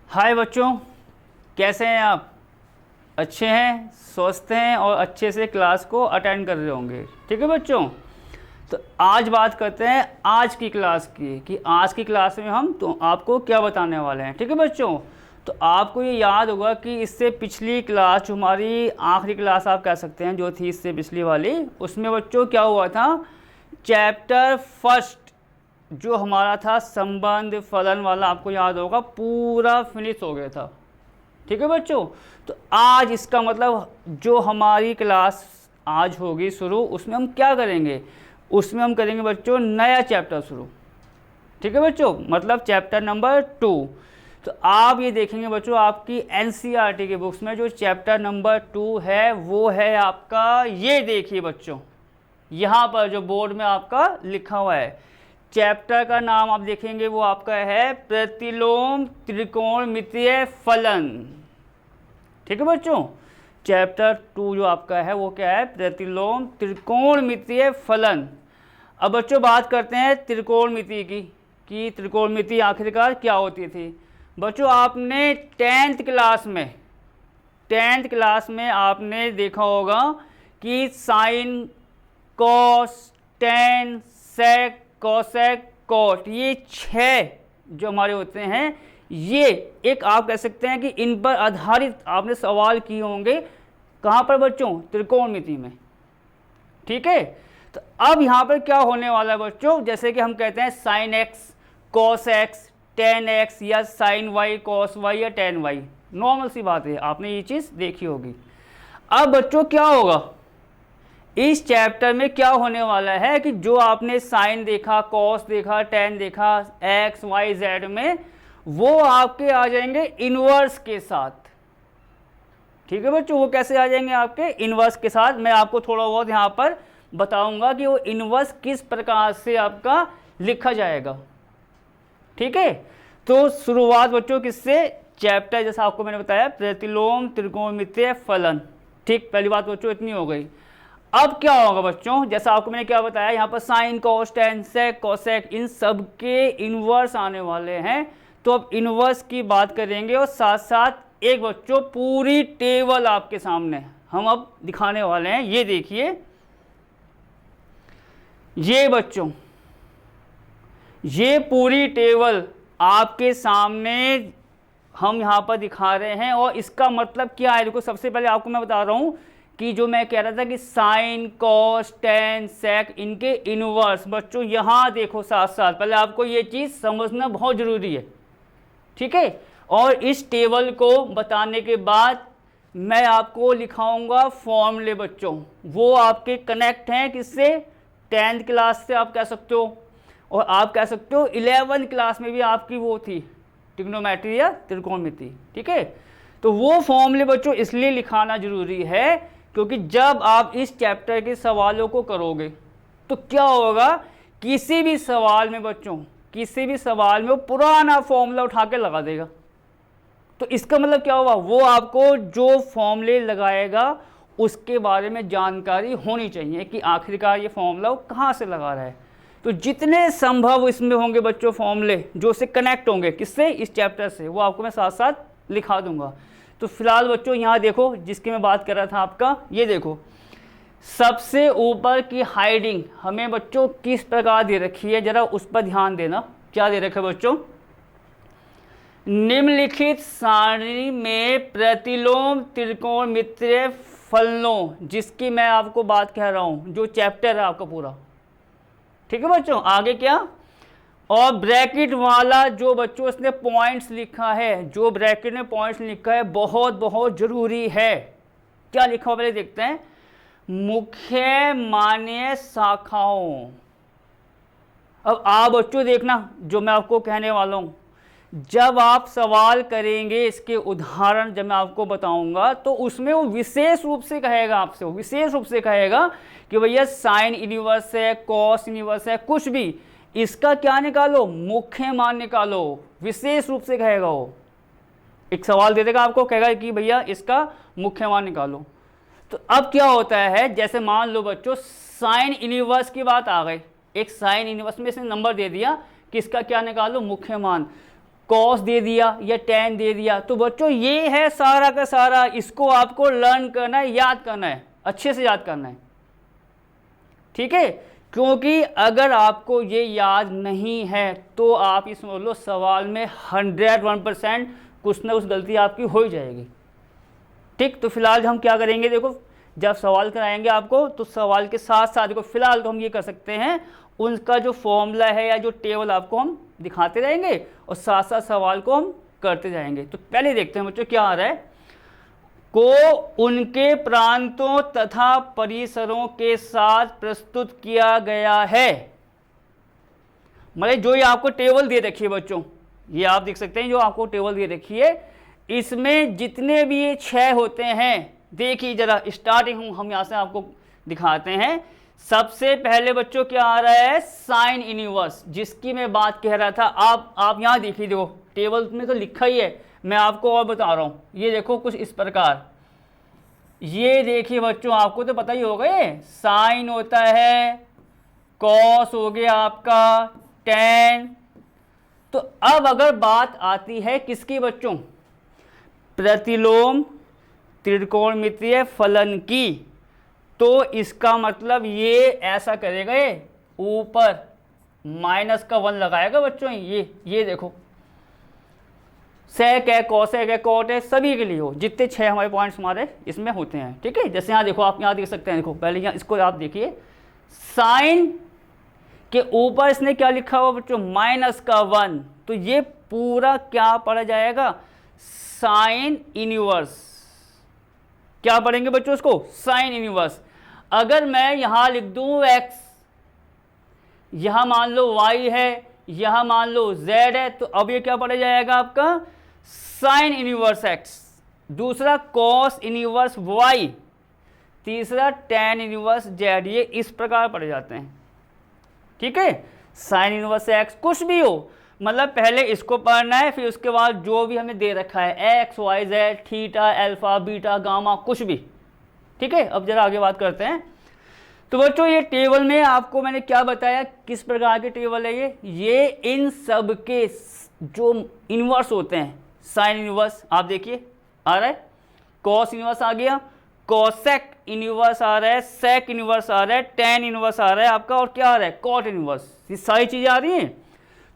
हाय बच्चों, कैसे हैं आप? अच्छे हैं, स्वस्थ हैं और अच्छे से क्लास को अटेंड कर रहे होंगे। ठीक है बच्चों, तो आज बात करते हैं आज की क्लास की कि आज की क्लास में हम तो आपको क्या बताने वाले हैं। ठीक है बच्चों, तो आपको ये याद होगा कि इससे पिछली क्लास जो हमारी आखिरी क्लास आप कह सकते हैं जो थी इससे पिछली वाली, उसमें बच्चों क्या हुआ था, चैप्टर फर्स्ट जो हमारा था संबंध फलन वाला, आपको याद होगा पूरा फिनिश हो गया था। ठीक है बच्चों, तो आज इसका मतलब जो हमारी क्लास आज होगी शुरू, उसमें हम क्या करेंगे, उसमें हम करेंगे बच्चों नया चैप्टर शुरू। ठीक है बच्चों, मतलब चैप्टर नंबर 2। तो आप ये देखेंगे बच्चों आपकी एनसीईआरटी की बुक्स में जो चैप्टर नंबर 2 है वो है आपका, ये देखिए बच्चों यहाँ पर जो बोर्ड में आपका लिखा हुआ है, चैप्टर का नाम आप देखेंगे वो आपका है प्रतिलोम त्रिकोणमितीय फलन। ठीक है बच्चों, चैप्टर 2 जो आपका है वो क्या है, प्रतिलोम त्रिकोणमितीय फलन। अब बच्चों बात करते हैं त्रिकोणमिति की कि त्रिकोणमिति आखिरकार क्या होती थी। बच्चों आपने 10th क्लास में आपने देखा होगा कि साइन, कॉस, टेन, सेक, कोसेक, कोट, ये 6 जो हमारे होते हैं, ये एक आप कह सकते हैं कि इन पर आधारित आपने सवाल किए होंगे। कहाँ पर बच्चों, त्रिकोणमिति में। ठीक है, तो अब यहाँ पर क्या होने वाला है बच्चों, जैसे कि हम कहते हैं sine x, cos x, ten x या साइन वाई, कॉस वाई या टेन वाई, नॉर्मल सी बात है, आपने ये चीज़ देखी होगी। अब बच्चों क्या होगा, इस चैप्टर में क्या होने वाला है कि जो आपने साइन देखा, कॉस देखा, टेन देखा, एक्स वाई जेड में, वो आपके आ जाएंगे इनवर्स के साथ। ठीक है बच्चों, वो कैसे आ जाएंगे आपके इनवर्स के साथ, मैं आपको थोड़ा बहुत यहाँ पर बताऊंगा कि वो इनवर्स किस प्रकार से आपका लिखा जाएगा। ठीक है, तो शुरुआत बच्चों किससे, चैप्टर जैसा आपको मैंने बताया प्रतिलोम त्रिकोणमितीय फलन। ठीक, पहली बात बच्चों इतनी हो गई। अब क्या होगा बच्चों, जैसा आपको मैंने क्या बताया, यहाँ पर साइन, कॉस, टेन, सेक, कोसेक, इन सब के इनवर्स आने वाले हैं। तो अब इनवर्स की बात करेंगे और साथ साथ एक बच्चों पूरी टेबल आपके सामने हम अब दिखाने वाले हैं। ये देखिए, ये बच्चों ये पूरी टेबल आपके सामने हम यहाँ पर दिखा रहे हैं। और इसका मतलब क्या है, देखो सबसे पहले आपको मैं बता रहा हूँ कि जो मैं कह रहा था कि साइन, कॉस, टेन, सेक, इनके इनवर्स बच्चों यहाँ देखो, साथ साथ पहले आपको ये चीज़ समझना बहुत ज़रूरी है। ठीक है, और इस टेबल को बताने के बाद मैं आपको लिखाऊंगा फॉर्मूले बच्चों, वो आपके कनेक्ट हैं किससे, 10th क्लास से आप कह सकते हो, और आप कह सकते हो 11th क्लास में भी आपकी वो थी ट्रिग्नोमेट्री या त्रिकोणमिति। ठीक है, तो वो फॉर्मूले बच्चों इसलिए लिखाना जरूरी है क्योंकि जब आप इस चैप्टर के सवालों को करोगे तो क्या होगा, किसी भी सवाल में बच्चों, किसी भी सवाल में वो पुराना फॉर्मूला उठा के लगा देगा। तो इसका मतलब क्या होगा, वो आपको जो फॉर्मूले लगाएगा उसके बारे में जानकारी होनी चाहिए कि आखिरकार ये फॉर्मूला वो कहाँ से लगा रहा है। तो जितने संभव इसमें होंगे बच्चों फॉर्मूले जो से कनेक्ट होंगे किससे, इस चैप्टर से, वो आपको मैं साथ साथ लिखा दूंगा। तो फिलहाल बच्चों यहाँ देखो जिसकी मैं बात कर रहा था आपका, ये देखो सबसे ऊपर की हाइडिंग हमें बच्चों किस प्रकार दे रखी है, जरा उस पर ध्यान देना। क्या दे रखा है बच्चों, निम्नलिखित सारणी में प्रतिलोम त्रिकोणमितीय फलनों, जिसकी मैं आपको बात कह रहा हूँ, जो चैप्टर है आपका पूरा। ठीक है बच्चों, आगे क्या, और ब्रैकेट वाला जो बच्चों इसने पॉइंट्स लिखा है, जो ब्रैकेट में पॉइंट्स लिखा है बहुत बहुत जरूरी है। क्या लिखा हुआ पहले देखते हैं, मुख्य मान्य शाखाओं। अब आप बच्चों देखना जो मैं आपको कहने वाला हूं, जब आप सवाल करेंगे इसके उदाहरण जब मैं आपको बताऊंगा तो उसमें वो विशेष रूप से कहेगा आपसे, वो विशेष रूप से कहेगा कि भैया साइन इनवर्स है, कॉस इनवर्स है, कुछ भी, इसका क्या निकालो, मुख्य मान निकालो, विशेष रूप से कहेगा। वो एक सवाल दे देगा आपको, कहेगा कि भैया इसका मुख्य मान निकालो। तो अब क्या होता है, जैसे मान लो बच्चों साइन इनवर्स की बात आ गई, एक साइन इनवर्स में इसने नंबर दे दिया कि इसका क्या निकालो, मुख्य मान। कॉस दे दिया या टेन दे दिया। तो बच्चों ये है सारा का सारा, इसको आपको लर्न करना है, याद करना है, अच्छे से याद करना है, ठीक है। क्योंकि अगर आपको ये याद नहीं है तो आप इस समझ लो सवाल में 101% कुछ ना कुछ गलती आपकी हो ही जाएगी, ठीक। तो फिलहाल हम क्या करेंगे, देखो जब सवाल कराएंगे आपको तो सवाल के साथ साथ देखो फिलहाल तो हम ये कर सकते हैं, उनका जो फॉर्मूला है या जो टेबल आपको हम दिखाते रहेंगे और साथ साथ सवाल को हम करते जाएंगे। तो पहले देखते हैं बच्चों क्या आ रहा है, को उनके प्रांतों तथा परिसरों के साथ प्रस्तुत किया गया है। मतलब जो ये आपको टेबल दे रखी है बच्चों, ये आप देख सकते हैं जो आपको टेबल दे रखी है, इसमें जितने भी ये 6 होते हैं, देखिए जरा स्टार्टिंग हम यहाँ से आपको दिखाते हैं। सबसे पहले बच्चों क्या आ रहा है, साइन इनवर्स, जिसकी मैं बात कह रहा था। आप यहाँ देखिए, देखो टेबल में तो लिखा ही है, मैं आपको और बता रहा हूँ। ये देखो कुछ इस प्रकार, ये देखिए बच्चों आपको तो पता ही होगा, ये साइन होता है, कॉस हो गया आपका, टेन। तो अब अगर बात आती है किसकी बच्चों, प्रतिलोम त्रिकोणमितीय फलन की, तो इसका मतलब ये ऐसा करेगा, ये ऊपर -1 लगाएगा बच्चों। ये देखो सेक है, कॉसेक है, कॉट है, सभी के लिए हो, जितने 6 हमारे पॉइंट्स हमारे इसमें होते हैं, ठीक है। जैसे यहाँ देखो, आप यहाँ देख सकते हैं, देखो पहले यहाँ इसको आप देखिए, साइन के ऊपर इसने क्या लिखा हुआ बच्चों, -1। तो ये पूरा क्या पढ़ा जाएगा, साइन इनवर्स। क्या पढ़ेंगे बच्चों इसको, साइन इनवर्स। अगर मैं यहां लिख दूं x, यहां मान लो y है, यहां मान लो z है, तो अब ये क्या पढ़ा जाएगा आपका, साइन इनवर्स x। दूसरा कॉस इनवर्स y, तीसरा टेन इनवर्स z। ये इस प्रकार पढ़े जाते हैं, ठीक है। साइन इनवर्स x कुछ भी हो, मतलब पहले इसको पढ़ना है, फिर उसके बाद जो भी हमें दे रखा है x y z, theta, alpha, beta, gamma, कुछ भी, ठीक है। अब जरा आगे बात करते हैं। तो बच्चों ये टेबल में आपको मैंने क्या बताया, किस प्रकार के टेबल है ये इन सब के जो इनवर्स होते हैं, साइन इनवर्स आप देखिए आ रहा है, कॉस इनवर्स आ गया, कॉसेक इनवर्स आ रहा है, सेक इनवर्स आ रहा है, टेन इनवर्स आ रहा है आपका, और क्या आ रहा है, कॉट इनवर्स। ये सारी चीजें आ रही हैं।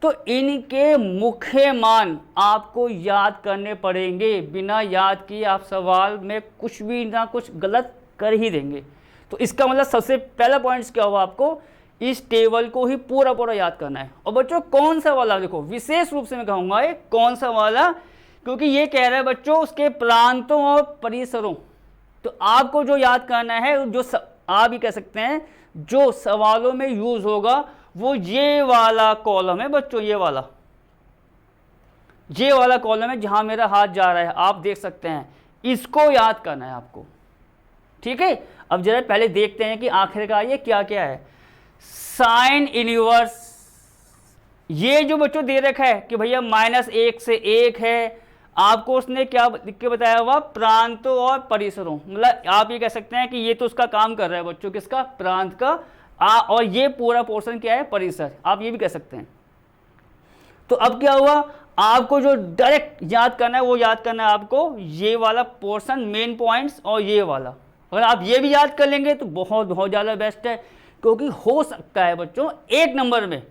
तो इनके मुख्य मान आपको याद करने पड़ेंगे, बिना याद किए आप सवाल में कुछ भी ना कुछ गलत कर ही देंगे। तो इसका मतलब सबसे पहला पॉइंट क्या हुआ, आपको इस टेबल को ही पूरा पूरा याद करना है। और बच्चों कौन सा वाला, देखो विशेष रूप से मैं कहूँगा ये कौन सा वाला, क्योंकि ये कह रहा है बच्चों उसके प्रांतों और परिसरों। तो आपको जो याद करना है, जो आप ही कह सकते हैं जो सवालों में यूज होगा, वो ये वाला कॉलम है बच्चों, ये वाला कॉलम है जहां मेरा हाथ जा रहा है, आप देख सकते हैं, इसको याद करना है आपको, ठीक है। अब जरा पहले देखते हैं कि आखिरकार ये क्या क्या है। साइन इनवर्स, ये जो बच्चों दे रखा है कि भैया -1 से 1 है, आपको उसने क्या लिख के बताया हुआ, प्रांतों और परिसरों। मतलब आप ये कह सकते हैं कि ये तो उसका काम कर रहा है बच्चों, किसका, प्रांत का, और ये पूरा पोर्शन क्या है, परिसर, आप ये भी कह सकते हैं। तो अब क्या हुआ, आपको जो डायरेक्ट याद करना है वो याद करना है आपको ये वाला पोर्शन, मेन पॉइंट्स, और ये वाला। अगर आप ये भी याद कर लेंगे तो बहुत बहुत ज़्यादा बेस्ट है, क्योंकि हो सकता है बच्चों 1 नंबर में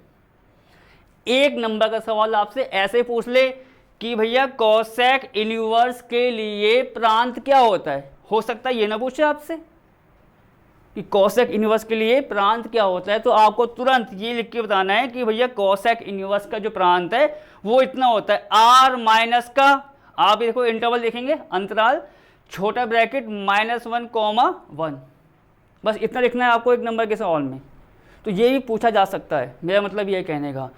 1 नंबर का सवाल आपसे ऐसे पूछ ले कि भैया कॉसेक इनवर्स के लिए प्रांत क्या होता है। हो सकता है ये ना पूछे आपसे कि कॉसेक इनवर्स के लिए प्रांत क्या होता है, तो आपको तुरंत ये लिख के बताना है कि भैया कॉसेक इनवर्स का जो प्रांत है वो इतना होता है, r माइनस का, आप देखो इंटरवल देखेंगे, अंतराल, छोटा ब्रैकेट -1, बस इतना लिखना है आपको 1 नंबर के सवाल में। तो ये भी पूछा जा सकता है, मेरा मतलब ये कहने का।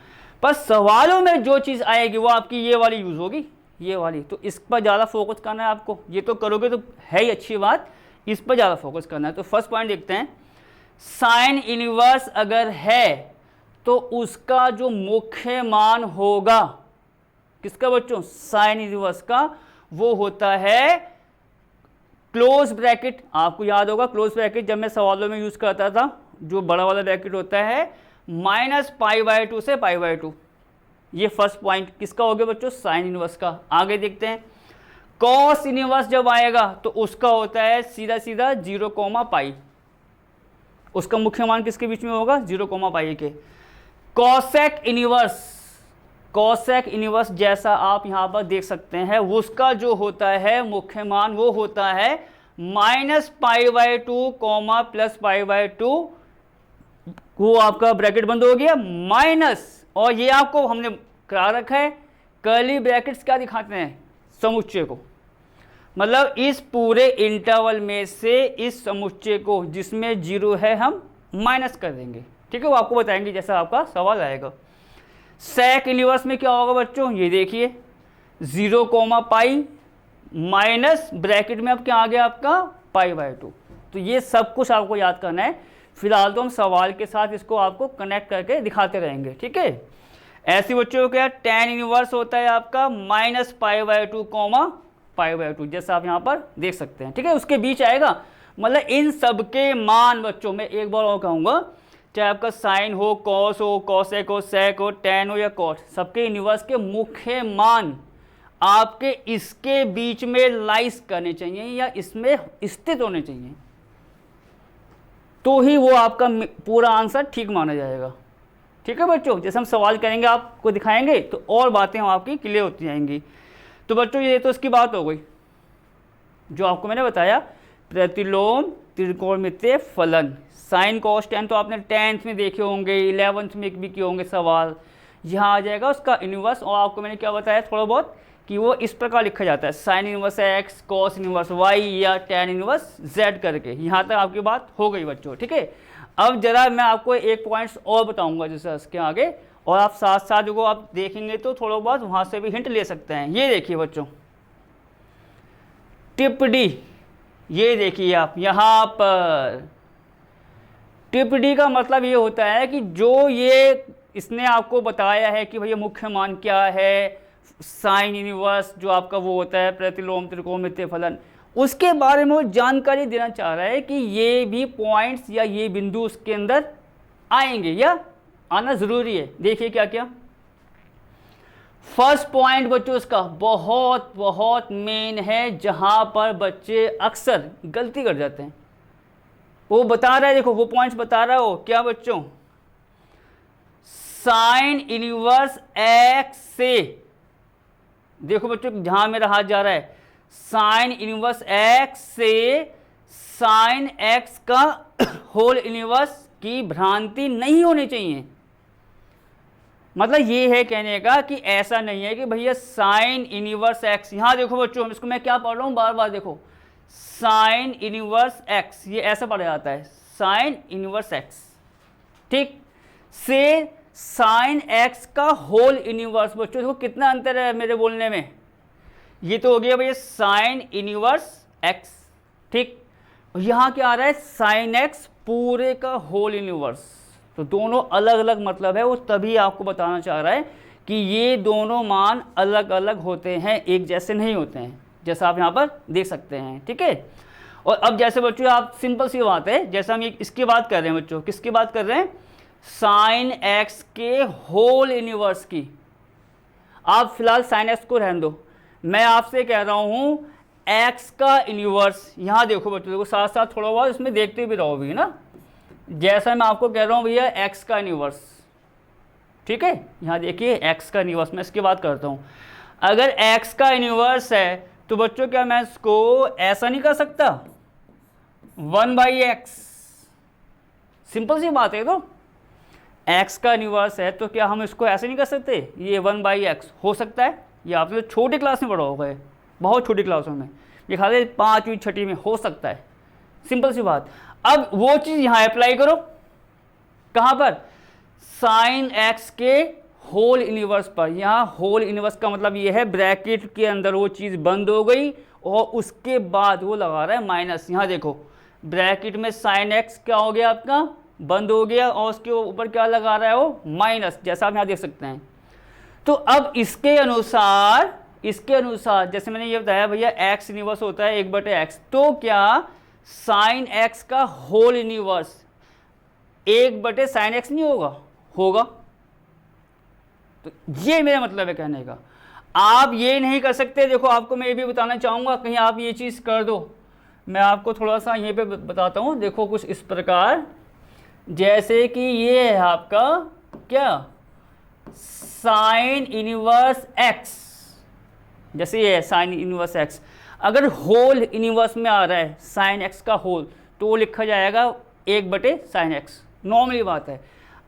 पर सवालों में जो चीज़ आएगी वो आपकी ये वाली यूज़ होगी, ये वाली। तो इस पर ज़्यादा फोकस करना है आपको, ये तो करोगे तो है ही अच्छी बात, इस पर ज़्यादा फोकस करना है। तो फर्स्ट पॉइंट देखते हैं, साइन इनवर्स अगर है तो उसका जो मुख्य मान होगा, किसका बच्चों, साइन इनवर्स का, वो होता है क्लोज ब्रैकेट। आपको याद होगा क्लोज ब्रैकेट जब मैं सवालों में यूज़ करता था, जो बड़ा वाला ब्रैकेट होता है -π/2 से π/2, ये फर्स्ट पॉइंट किसका हो गया बच्चों, साइन इनवर्स का। आगे देखते हैं, कॉस इनवर्स जब आएगा तो उसका होता है सीधा सीधा 0, पाई। उसका मुख्य मान किसके बीच में होगा, 0, पाई के। कॉसेक इनवर्स, कॉसेक इनवर्स जैसा आप यहाँ पर देख सकते हैं, उसका जो होता है मुख्य मान वो होता है -π/2, +π/2, वो आपका ब्रैकेट बंद हो गया माइनस, और ये आपको हमने करा रखा है कर्ली ब्रैकेट्स क्या दिखाते हैं, समुच्चय को, मतलब इस पूरे इंटरवल में से इस समुच्चय को जिसमें 0 है हम माइनस कर देंगे, ठीक है, वो आपको बताएंगे जैसा आपका सवाल आएगा। सेक इनवर्स में क्या होगा बच्चों, ये देखिए 0, पाई माइनस ब्रैकेट में अब क्या आ गया आपका π/2। तो ये सब कुछ आपको याद करना है, फिलहाल तो हम सवाल के साथ इसको आपको कनेक्ट करके दिखाते रहेंगे, ठीक है। ऐसे बच्चों को क्या टेन इनवर्स होता है आपका -π/2, π/2, जैसा आप यहाँ पर देख सकते हैं, ठीक है। उसके बीच आएगा, मतलब इन सब के मान बच्चों में एक बार और कहूँगा, चाहे आपका साइन हो, कॉस हो, कॉसेक हो, सेक हो, टेन हो या कॉट, सबके इनवर्स के मुख्य मान आपके इसके बीच में लाइस करने चाहिए या इसमें स्थित होने चाहिए, तो ही वो आपका पूरा आंसर ठीक माना जाएगा, ठीक है बच्चों। जैसे हम सवाल करेंगे आपको दिखाएंगे तो और बातें आपकी क्लियर होती जाएंगी। तो बच्चों ये तो इसकी बात हो गई जो आपको मैंने बताया, प्रतिलोम त्रिकोणमितीय फलन, साइन कॉस टेन तो आपने 10th में देखे होंगे, 11th में भी किए होंगे सवाल। यहाँ आ जाएगा उसका इनवर्स, और आपको मैंने क्या बताया थोड़ा बहुत कि वो इस प्रकार लिखा जाता है, sine inverse x, cos inverse y या टेन इनवर्स जेड करके। यहाँ तक आपकी बात हो गई बच्चों, ठीक है। अब जरा मैं आपको एक पॉइंट्स और बताऊंगा जैसे इसके आगे, और आप साथ साथ जो आप देखेंगे तो थोड़ा बहुत वहाँ से भी हिंट ले सकते हैं। ये देखिए बच्चों टिप डी, ये देखिए आप यहाँ पर टिप डी का मतलब ये होता है कि जो ये इसने आपको बताया है कि भैया मुख्य मान क्या है, साइन इनवर्स जो आपका वो होता है प्रतिलोम त्रिकोणमितीय फलन, उसके बारे में वो जानकारी देना चाह रहा है कि ये भी पॉइंट्स या ये बिंदु उसके अंदर आएंगे या आना ज़रूरी है। देखिए क्या क्या, फर्स्ट पॉइंट बच्चों इसका बहुत बहुत मेन है, जहां पर बच्चे अक्सर गलती कर जाते हैं। वो बता रहा है, देखो वो पॉइंट्स बता रहा हो क्या बच्चों, साइन इनवर्स एक्स से, देखो बच्चों जहां मेरा हाथ जा रहा है, साइन इनवर्स एक्स से साइन एक्स का होल इनवर्स की भ्रांति नहीं होनी चाहिए। मतलब ये है कहने का कि ऐसा नहीं है कि भैया साइन इनवर्स एक्स, यहां देखो बच्चों इसको मैं क्या पढ़ रहा हूं बार बार, देखो साइन इनवर्स एक्स, ये ऐसा पढ़ा जाता है साइन इनवर्स एक्स, ठीक, से साइन एक्स का होल इनवर्स। बच्चों देखो कितना अंतर है मेरे बोलने में, ये तो हो गया भैया साइन इनवर्स एक्स, ठीक, यहाँ क्या आ रहा है साइन एक्स पूरे का होल इनवर्स। तो दोनों अलग अलग मतलब है, वो तभी आपको बताना चाह रहा है कि ये दोनों मान अलग अलग होते हैं, एक जैसे नहीं होते हैं, जैसा आप यहाँ पर देख सकते हैं, ठीक है। और अब जैसे बच्चों आप सिंपल सी बात है, जैसा हम इसकी बात कर रहे हैं बच्चों, किसकी बात कर रहे हैं, साइन एक्स के होल इनवर्स की। आप फिलहाल साइन एक्स को रहने दो, मैं आपसे कह रहा हूँ एक्स का इनवर्स, यहाँ देखो बच्चों, देखो साथ साथ थोड़ा बहुत इसमें देखते भी रहो भी ना, जैसा मैं आपको कह रहा हूँ भैया एक्स का इनवर्स, ठीक है, यहाँ देखिए एक्स का इनवर्स, मैं इसकी बात करता हूँ। अगर एक्स का इनवर्स है तो बच्चों क्या मैं इसको ऐसा नहीं कर सकता, 1/x, सिंपल सी बात है। तो x का इनवर्स है तो क्या हम इसको ऐसे नहीं कर सकते, ये 1/x हो सकता है, ये आपने तो छोटी क्लास में पढ़ा होगा, बहुत छोटी क्लासों में, ये खाली 5वीं 6वीं में हो सकता है, सिंपल सी बात। अब वो चीज़ यहाँ अप्लाई करो, कहाँ पर, साइन एक्स के होल इनवर्स पर। यहाँ होल इनवर्स का मतलब ये है ब्रैकेट के अंदर वो चीज़ बंद हो गई और उसके बाद वो लगा रहा है माइनस। यहाँ देखो ब्रैकेट में साइन एक्स क्या हो गया आपका, बंद हो गया, और उसके ऊपर क्या लगा रहा है वो माइनस, जैसा आप यहाँ देख सकते हैं। तो अब इसके अनुसार जैसे मैंने ये बताया भैया एक्स इनवर्स होता है 1/x, तो क्या साइन एक्स का होल इनवर्स 1/sin x नहीं होगा, होगा, तो ये मेरा मतलब है कहने का। आप ये नहीं कर सकते, देखो आपको मैं ये भी बताना चाहूँगा, कहीं आप ये चीज़ कर दो। मैं आपको थोड़ा सा यहीं पे बताता हूँ, देखो कुछ इस प्रकार, जैसे कि ये है आपका क्या, साइन इनवर्स एक्स, जैसे ये है साइन इनवर्स एक्स, अगर होल इनवर्स में आ रहा है साइन एक्स का होल, तो वो लिखा जाएगा 1/sin x, नॉर्मली बात है।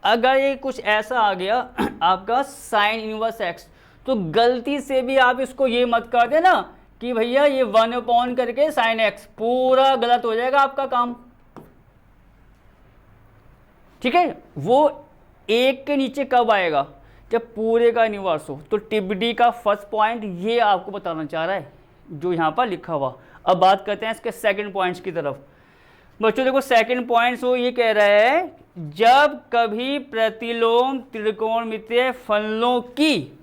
अगर ये कुछ ऐसा आ गया आपका साइन इनवर्स एक्स, तो गलती से भी आप इसको ये मत कर देना कि भैया ये 1 करके साइन एक्स, पूरा गलत हो जाएगा आपका काम, ठीक है। वो एक के नीचे कब आएगा, जब पूरे का इनवर्स हो। तो टिबडी का फर्स्ट पॉइंट ये आपको बताना चाह रहा है जो यहाँ पर लिखा हुआ। अब बात करते हैं इसके सेकंड पॉइंट्स की तरफ। बच्चों देखो सेकंड पॉइंट्स वो ये कह रहा है, जब कभी प्रतिलोम त्रिकोणमितीय फलनों की,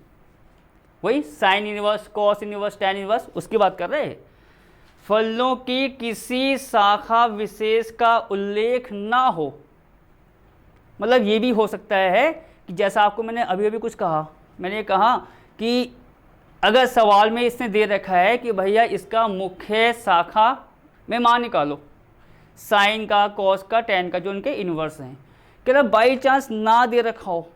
वही sign inverse, cos inverse, tan inverse, उसकी बात कर रहे हैं, फलनों की किसी शाखा विशेष का उल्लेख ना हो। मतलब ये भी हो सकता है कि जैसा आपको मैंने अभी अभी कुछ कहा, मैंने कहा कि अगर सवाल में इसने दे रखा है कि भैया इसका मुख्य शाखा में मान निकालो, साइन का, कॉस का, टैन का, जो उनके इन्वर्स हैं, कि बाई चांस ना दे रखा हो,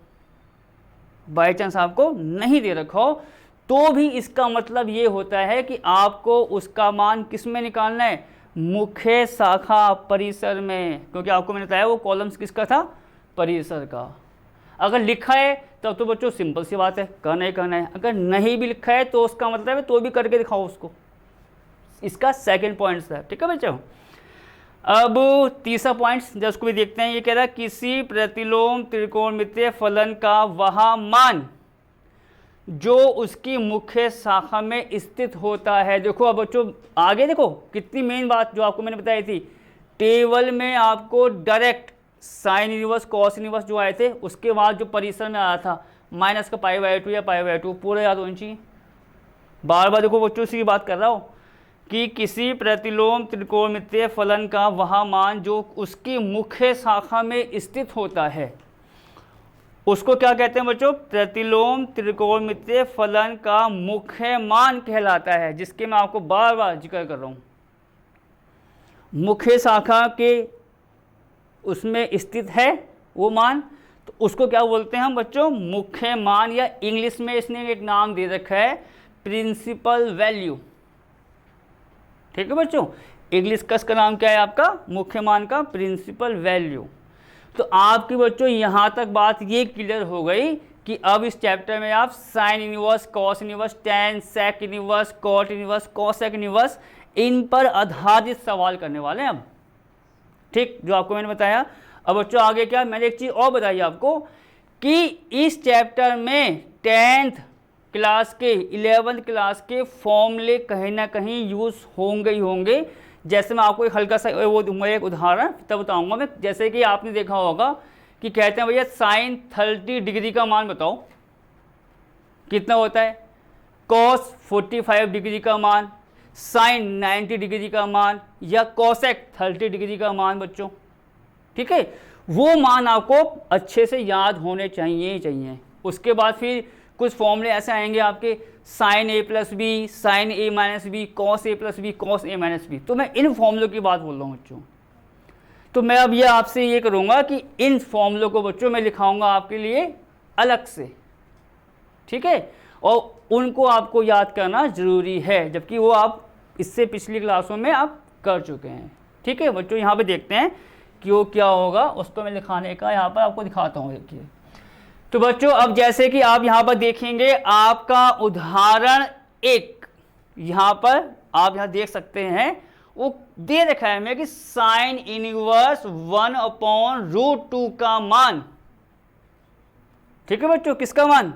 बाई चांस आपको नहीं दे रखा हो, तो भी इसका मतलब ये होता है कि आपको उसका मान किस में निकालना है, मुख्य शाखा परिसर में, क्योंकि आपको मैंने बताया वो कॉलम्स किसका था, परिसर का। अगर लिखा है तब तो बच्चों सिंपल सी बात है, करना ही करना है। अगर नहीं भी लिखा है तो उसका मतलब है तो भी करके दिखाओ उसको, इसका सेकंड पॉइंट था, ठीक है बच्चों। अब तीसरा पॉइंट जब उसको भी देखते हैं, ये कह रहा है किसी प्रतिलोम त्रिकोणमितीय फलन का वह मान जो उसकी मुख्य शाखा में स्थित होता है। देखो अब बच्चों आगे देखो कितनी मेन बात जो आपको मैंने बताई थी, टेबल में आपको direct sine inverse, cos inverse जो आए थे, उसके बाद जो परिसर में आया था माइनस का π/2 या π/2, पूरा याद होनी चाहिए। बार बार देखो बच्चों से बात कर रहा हो कि किसी प्रतिलोम त्रिकोणमितीय फलन का वह मान जो उसकी मुख्य शाखा में स्थित होता है, उसको क्या कहते हैं बच्चों, प्रतिलोम त्रिकोणमितीय फलन का मुख्य मान कहलाता है, जिसके मैं आपको बार बार जिक्र कर रहा हूँ। मुख्य शाखा के उसमें स्थित है वो मान, तो उसको क्या बोलते हैं हम बच्चों, मुख्य मान, या इंग्लिश में इसने एक नाम दे रखा है प्रिंसिपल वैल्यू, ठीक है बच्चों। इंग्लिश का इसका नाम क्या है आपका, मुख्य मान का प्रिंसिपल वैल्यू। तो आपकी बच्चों यहाँ तक बात ये क्लियर हो गई कि अब इस चैप्टर में आप sine inverse, cos inverse, tan sec inverse, cot inverse, cosec inverse, इन पर आधारित सवाल करने वाले हैं अब, ठीक, जो आपको मैंने बताया। अब बच्चों आगे क्या, मैंने एक चीज़ और बताई आपको कि इस चैप्टर में 10th क्लास के, 11th क्लास के फॉर्मूले कहीं ना कहीं यूज़ होंगे ही होंगे। जैसे मैं आपको एक हल्का सा वो दूंगा एक उदाहरण, तब बताऊंगा मैं। जैसे कि आपने देखा होगा कि कहते हैं भैया साइन 30 डिग्री का मान बताओ कितना होता है, कॉस 45 डिग्री का मान, साइन 90 डिग्री का मान, या कॉसेक 30 डिग्री का मान बच्चों, ठीक है। वो मान आपको अच्छे से याद होने चाहिए ही चाहिए। उसके बाद फिर कुछ फॉर्मूले ऐसे आएंगे आपके, sine a plus b, sine a minus b, cos a plus b, cos a minus b. तो मैं इन फॉर्मूलों की बात बोल रहा हूँ बच्चों। तो मैं अब ये आपसे ये करूँगा कि इन फॉर्मूलों को बच्चों मैं लिखाऊंगा आपके लिए अलग से, ठीक है, और उनको आपको याद करना ज़रूरी है, जबकि वो आप इससे पिछली क्लासों में आप कर चुके हैं, ठीक है बच्चों। यहाँ पे देखते हैं कि वो क्या होगा, उसको मैं लिखाने का यहाँ पर आपको दिखाता हूँ, देखिए। तो बच्चों अब जैसे कि आप यहाँ पर देखेंगे, आपका उदाहरण 1 यहाँ पर आप यहाँ देख सकते हैं, वो दे रखा है हमें कि साइन इनवर्स 1/√2 का मान, ठीक है बच्चों, किसका मान,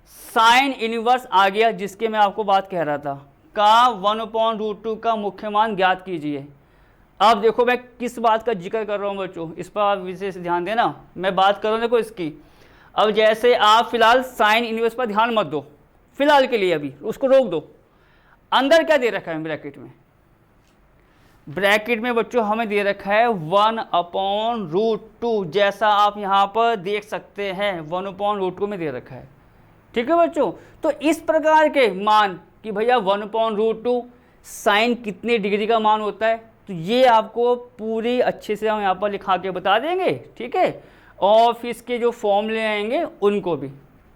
साइन इनवर्स आ गया, जिसके मैं आपको बात कह रहा था, का 1/√2 का मुख्य मान ज्ञात कीजिए। अब देखो मैं किस बात का जिक्र कर रहा हूँ बच्चों, इस पर आप विशेष ध्यान देना। मैं बात कर रहा हूँ देखो इसकी। अब जैसे आप फिलहाल साइन इनवर्स पर ध्यान मत दो फिलहाल के लिए, अभी उसको रोक दो। अंदर क्या दे रखा है ब्रैकेट में, ब्रैकेट में बच्चों हमें दे रखा है 1/√2, जैसा आप यहाँ पर देख सकते हैं 1/√2 में दे रखा है, ठीक है बच्चों। तो इस प्रकार के मान कि भैया 1/√2 साइन कितने डिग्री का मान होता है, तो ये आपको पूरी अच्छे से हम यहाँ पर लिखा के बता देंगे, ठीक है। और फिर इसके जो फॉर्मूले आएंगे उनको भी,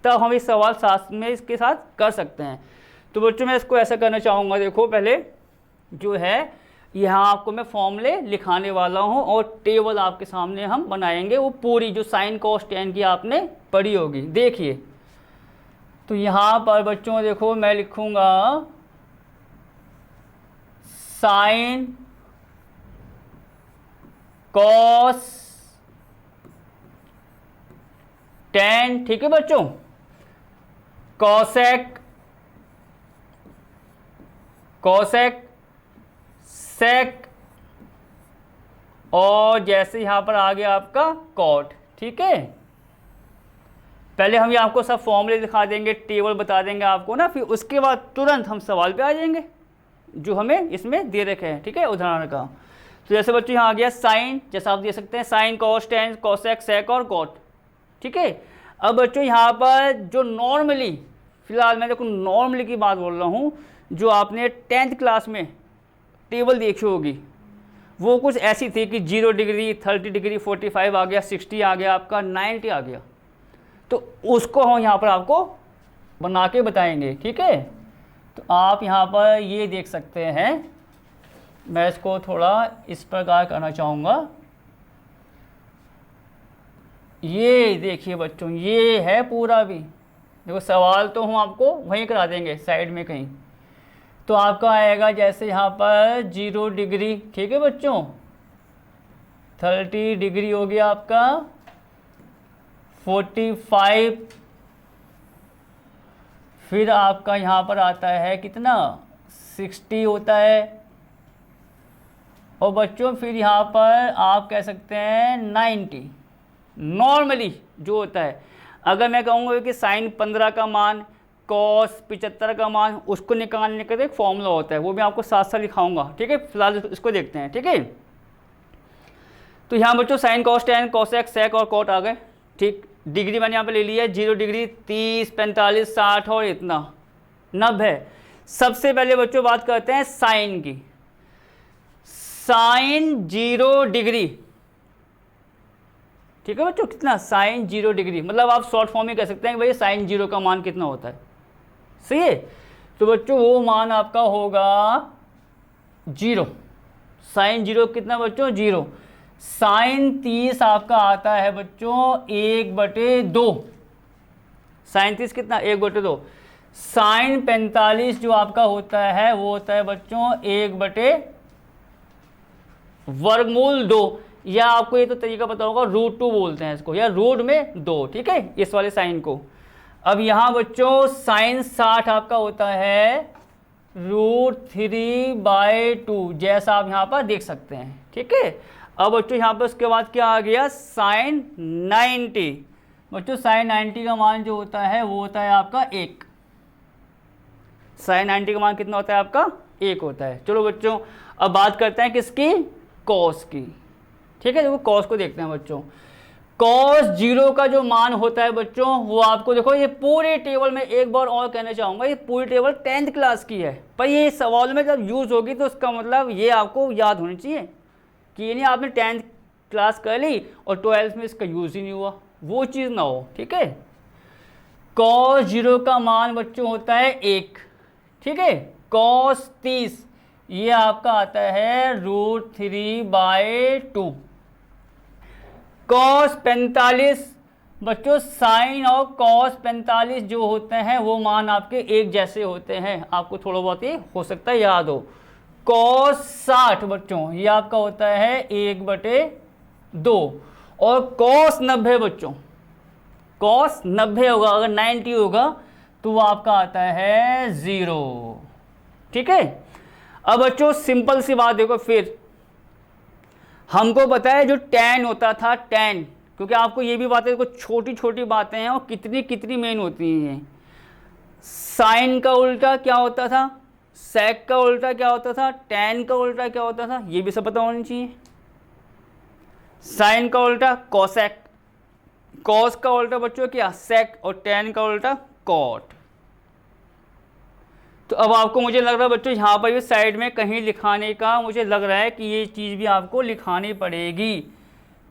तब हम इस सवाल साथ में इसके साथ कर सकते हैं। तो बच्चों मैं इसको ऐसा करना चाहूँगा, देखो पहले जो है यहाँ आपको मैं फॉर्मूले लिखाने वाला हूँ और टेबल आपके सामने हम बनाएंगे, वो पूरी जो साइन कॉस टेन की आपने पढ़ी होगी। देखिए तो यहाँ पर बच्चों देखो मैं लिखूँगा साइन कॉस टेन, ठीक है बच्चों, कॉसेक सेक, और जैसे यहां पर आ गया आपका कॉट, ठीक है। पहले हम ये आपको सब फॉर्मूले दिखा देंगे, टेबल बता देंगे आपको ना, फिर उसके बाद तुरंत हम सवाल पे आ जाएंगे जो हमें इसमें दे रखे हैं, ठीक है, उदाहरण का। तो जैसे बच्चों यहाँ आ गया साइन, जैसा आप दे सकते हैं sine cos tan cosec sec और कॉट, ठीक है। अब बच्चों यहाँ पर जो नॉर्मली, फिलहाल मैं देखो नॉर्मली की बात बोल रहा हूँ, जो आपने 10th क्लास में टेबल देखी होगी वो कुछ ऐसी थी कि 0 डिग्री 30 डिग्री 45 आ गया, 60 आ गया, आपका 90 आ गया। तो उसको हम यहाँ पर आपको बना के बताएंगे, ठीक है। तो आप यहाँ पर ये देख सकते हैं, मैं इसको थोड़ा इस प्रकार करना चाहूँगा। ये देखिए बच्चों, ये है पूरा भी, देखो सवाल तो हम आपको वहीं करा देंगे साइड में कहीं। तो आपका आएगा जैसे यहाँ पर 0 डिग्री, ठीक है बच्चों, 30 डिग्री हो गया आपका, 45, फिर आपका यहाँ पर आता है कितना 60 होता है, और बच्चों फिर यहाँ पर आप कह सकते हैं 90 नॉर्मली जो होता है। अगर मैं कहूँगा कि साइन 15 का मान, कॉस 75 का मान, उसको निकालने का एक फॉर्मूला होता है, वो भी आपको साथ साथ लिखाऊंगा, ठीक है। फिलहाल इसको देखते हैं, ठीक है। तो यहाँ बच्चों sine cos tan cosec sec और कॉट आ गए, ठीक। डिग्री मैंने यहाँ पे ले लिया 0 डिग्री 30 45 60 और इतना 90। सबसे पहले बच्चों बात करते हैं साइन की। साइन 0 डिग्री, ठीक है बच्चों, कितना साइन 0 डिग्री, मतलब आप शॉर्ट फॉर्म में कह सकते हैं कि भाई साइन 0 का मान कितना होता है, सही है। तो बच्चों वो मान आपका होगा 0, साइन 0 कितना बच्चों 0। साइन 30 आपका आता है बच्चों 1/2, साइन 30 कितना 1/2। साइन 45 जो आपका होता है वो होता है बच्चों 1/√2, या आपको ये तो तरीका पता होगा √2 बोलते हैं इसको, या रूट में 2, ठीक है, इस वाले साइन को। अब यहाँ बच्चों साइन 60 आपका होता है √3/2, जैसा आप यहाँ पर देख सकते हैं, ठीक है। अब बच्चों यहाँ पर उसके बाद क्या आ गया साइन 90। बच्चों साइन 90 का मान जो होता है वो होता है आपका 1, साइन 90 का मान कितना होता है आपका 1 होता है। चलो बच्चों अब बात करते हैं किसकी, कॉस की, ठीक है। देखो कॉस को देखते हैं बच्चों। कॉस 0 का जो मान होता है बच्चों वो आपको देखो, ये पूरे टेबल में एक बार और कहना चाहूँगा, ये पूरी टेबल 10th क्लास की है, पर ये सवाल में जब यूज़ होगी तो उसका मतलब ये आपको याद होनी चाहिए कि ये नहीं आपने 10th क्लास कर ली और 12th में इसका यूज़ ही नहीं हुआ, वो चीज़ ना हो, ठीक है। कॉस 0 का मान बच्चों होता है 1, ठीक है। कॉस 30 ये आपका आता है √3/2। कॉस 45 बच्चों, साइन और कॉस 45 जो होते हैं वो मान आपके एक जैसे होते हैं, आपको थोड़ा बहुत ही हो सकता है याद हो। कॉस 60 बच्चों ये आपका होता है 1/2, और कॉस 90 बच्चों, कॉस 90 होगा, अगर 90 होगा तो वो आपका आता है 0, ठीक है। अब बच्चों सिंपल सी बात देखो, फिर हमको पता है जो tan होता था tan, क्योंकि आपको ये भी बातें देखो छोटी छोटी बातें हैं और कितनी कितनी मेन होती हैं। साइन का उल्टा क्या होता था, सेक का उल्टा क्या होता था, tan का उल्टा क्या होता था, ये भी सब पता होनी चाहिए। साइन का उल्टा कोसेक, कॉस का उल्टा बच्चों क्या सेक, और tan का उल्टा कॉट। तो अब आपको मुझे लग रहा है बच्चों यहाँ पर भी साइड में कहीं लिखाने का मुझे लग रहा है कि ये चीज़ भी आपको लिखानी पड़ेगी,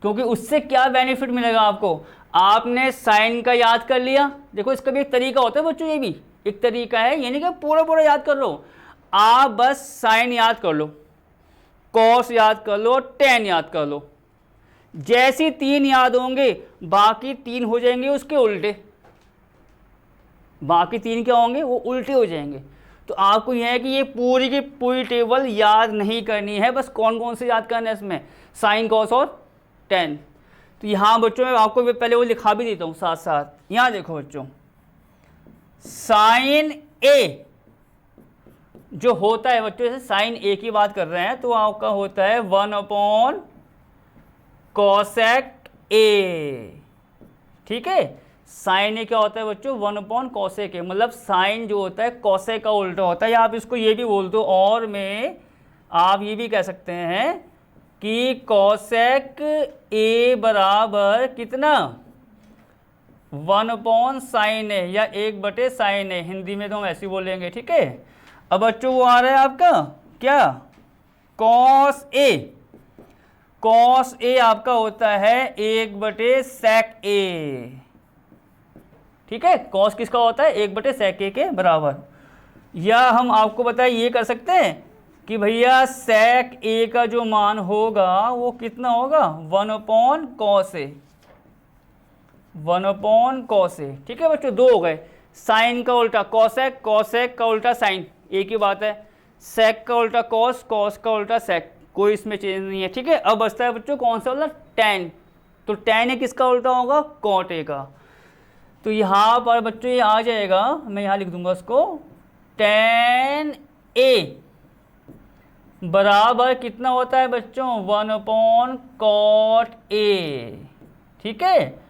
क्योंकि उससे क्या बेनिफिट मिलेगा आपको। आपने साइन का याद कर लिया, देखो इसका भी एक तरीका होता है बच्चों, ये भी एक तरीका है, ये नहीं कि पूरा पूरा याद कर लो, आप बस साइन याद कर लो, कॉस याद कर लो, टेन याद कर लो। जैसी 3 याद होंगे बाकी 3 हो जाएंगे उसके उल्टे, बाकी 3 क्या होंगे, वो उल्टे हो जाएंगे। तो आपको यह है कि ये पूरी की पूरी टेबल याद नहीं करनी है, बस कौन कौन से याद करना है इसमें, साइन कॉस और टेन। तो यहाँ बच्चों मैं आपको पहले वो लिखा भी देता हूँ साथ साथ। यहाँ देखो बच्चों, साइन ए जो होता है बच्चों, जैसे साइन ए की बात कर रहे हैं तो आपका होता है 1 कोसेक ए, ठीक है। साइन ए क्या होता है बच्चों, 1 कोसेक ए, मतलब साइन जो होता है कोसेक का उल्टा होता है, या आप इसको ये भी बोल दो, और में आप ये भी कह सकते हैं कि कोसेक ए बराबर कितना, 1 साइन ए, या 1 साइन ए, हिंदी में तो हम ऐसे ही बोलेंगे, ठीक है। अब बच्चों वो आ रहा है आपका क्या, कॉस ए। कॉस ए आपका होता है 1/sec ए, ठीक है। कॉस किसका होता है, 1/sec ए के बराबर। या हम आपको बताए ये कर सकते हैं कि भैया sec ए का जो मान होगा वो कितना होगा, 1/cos ए, 1/cos ए, ठीक है बच्चों। 2 हो गए, साइन का उल्टा कॉसेक, कॉसेक का उल्टा साइन, एक ही बात है। सेक का उल्टा कॉस, कॉस का उल्टा सेक, कोई इसमें चेंज नहीं है, ठीक है। अब बचता है बच्चों कौन सा वाला, टेन। तो टेन ए किसका उल्टा होगा, कॉट ए का। तो यहाँ पर बच्चों ये आ जाएगा, मैं यहाँ लिख दूंगा उसको, टेन ए बराबर कितना होता है बच्चों, 1/cot ए, ठीक है।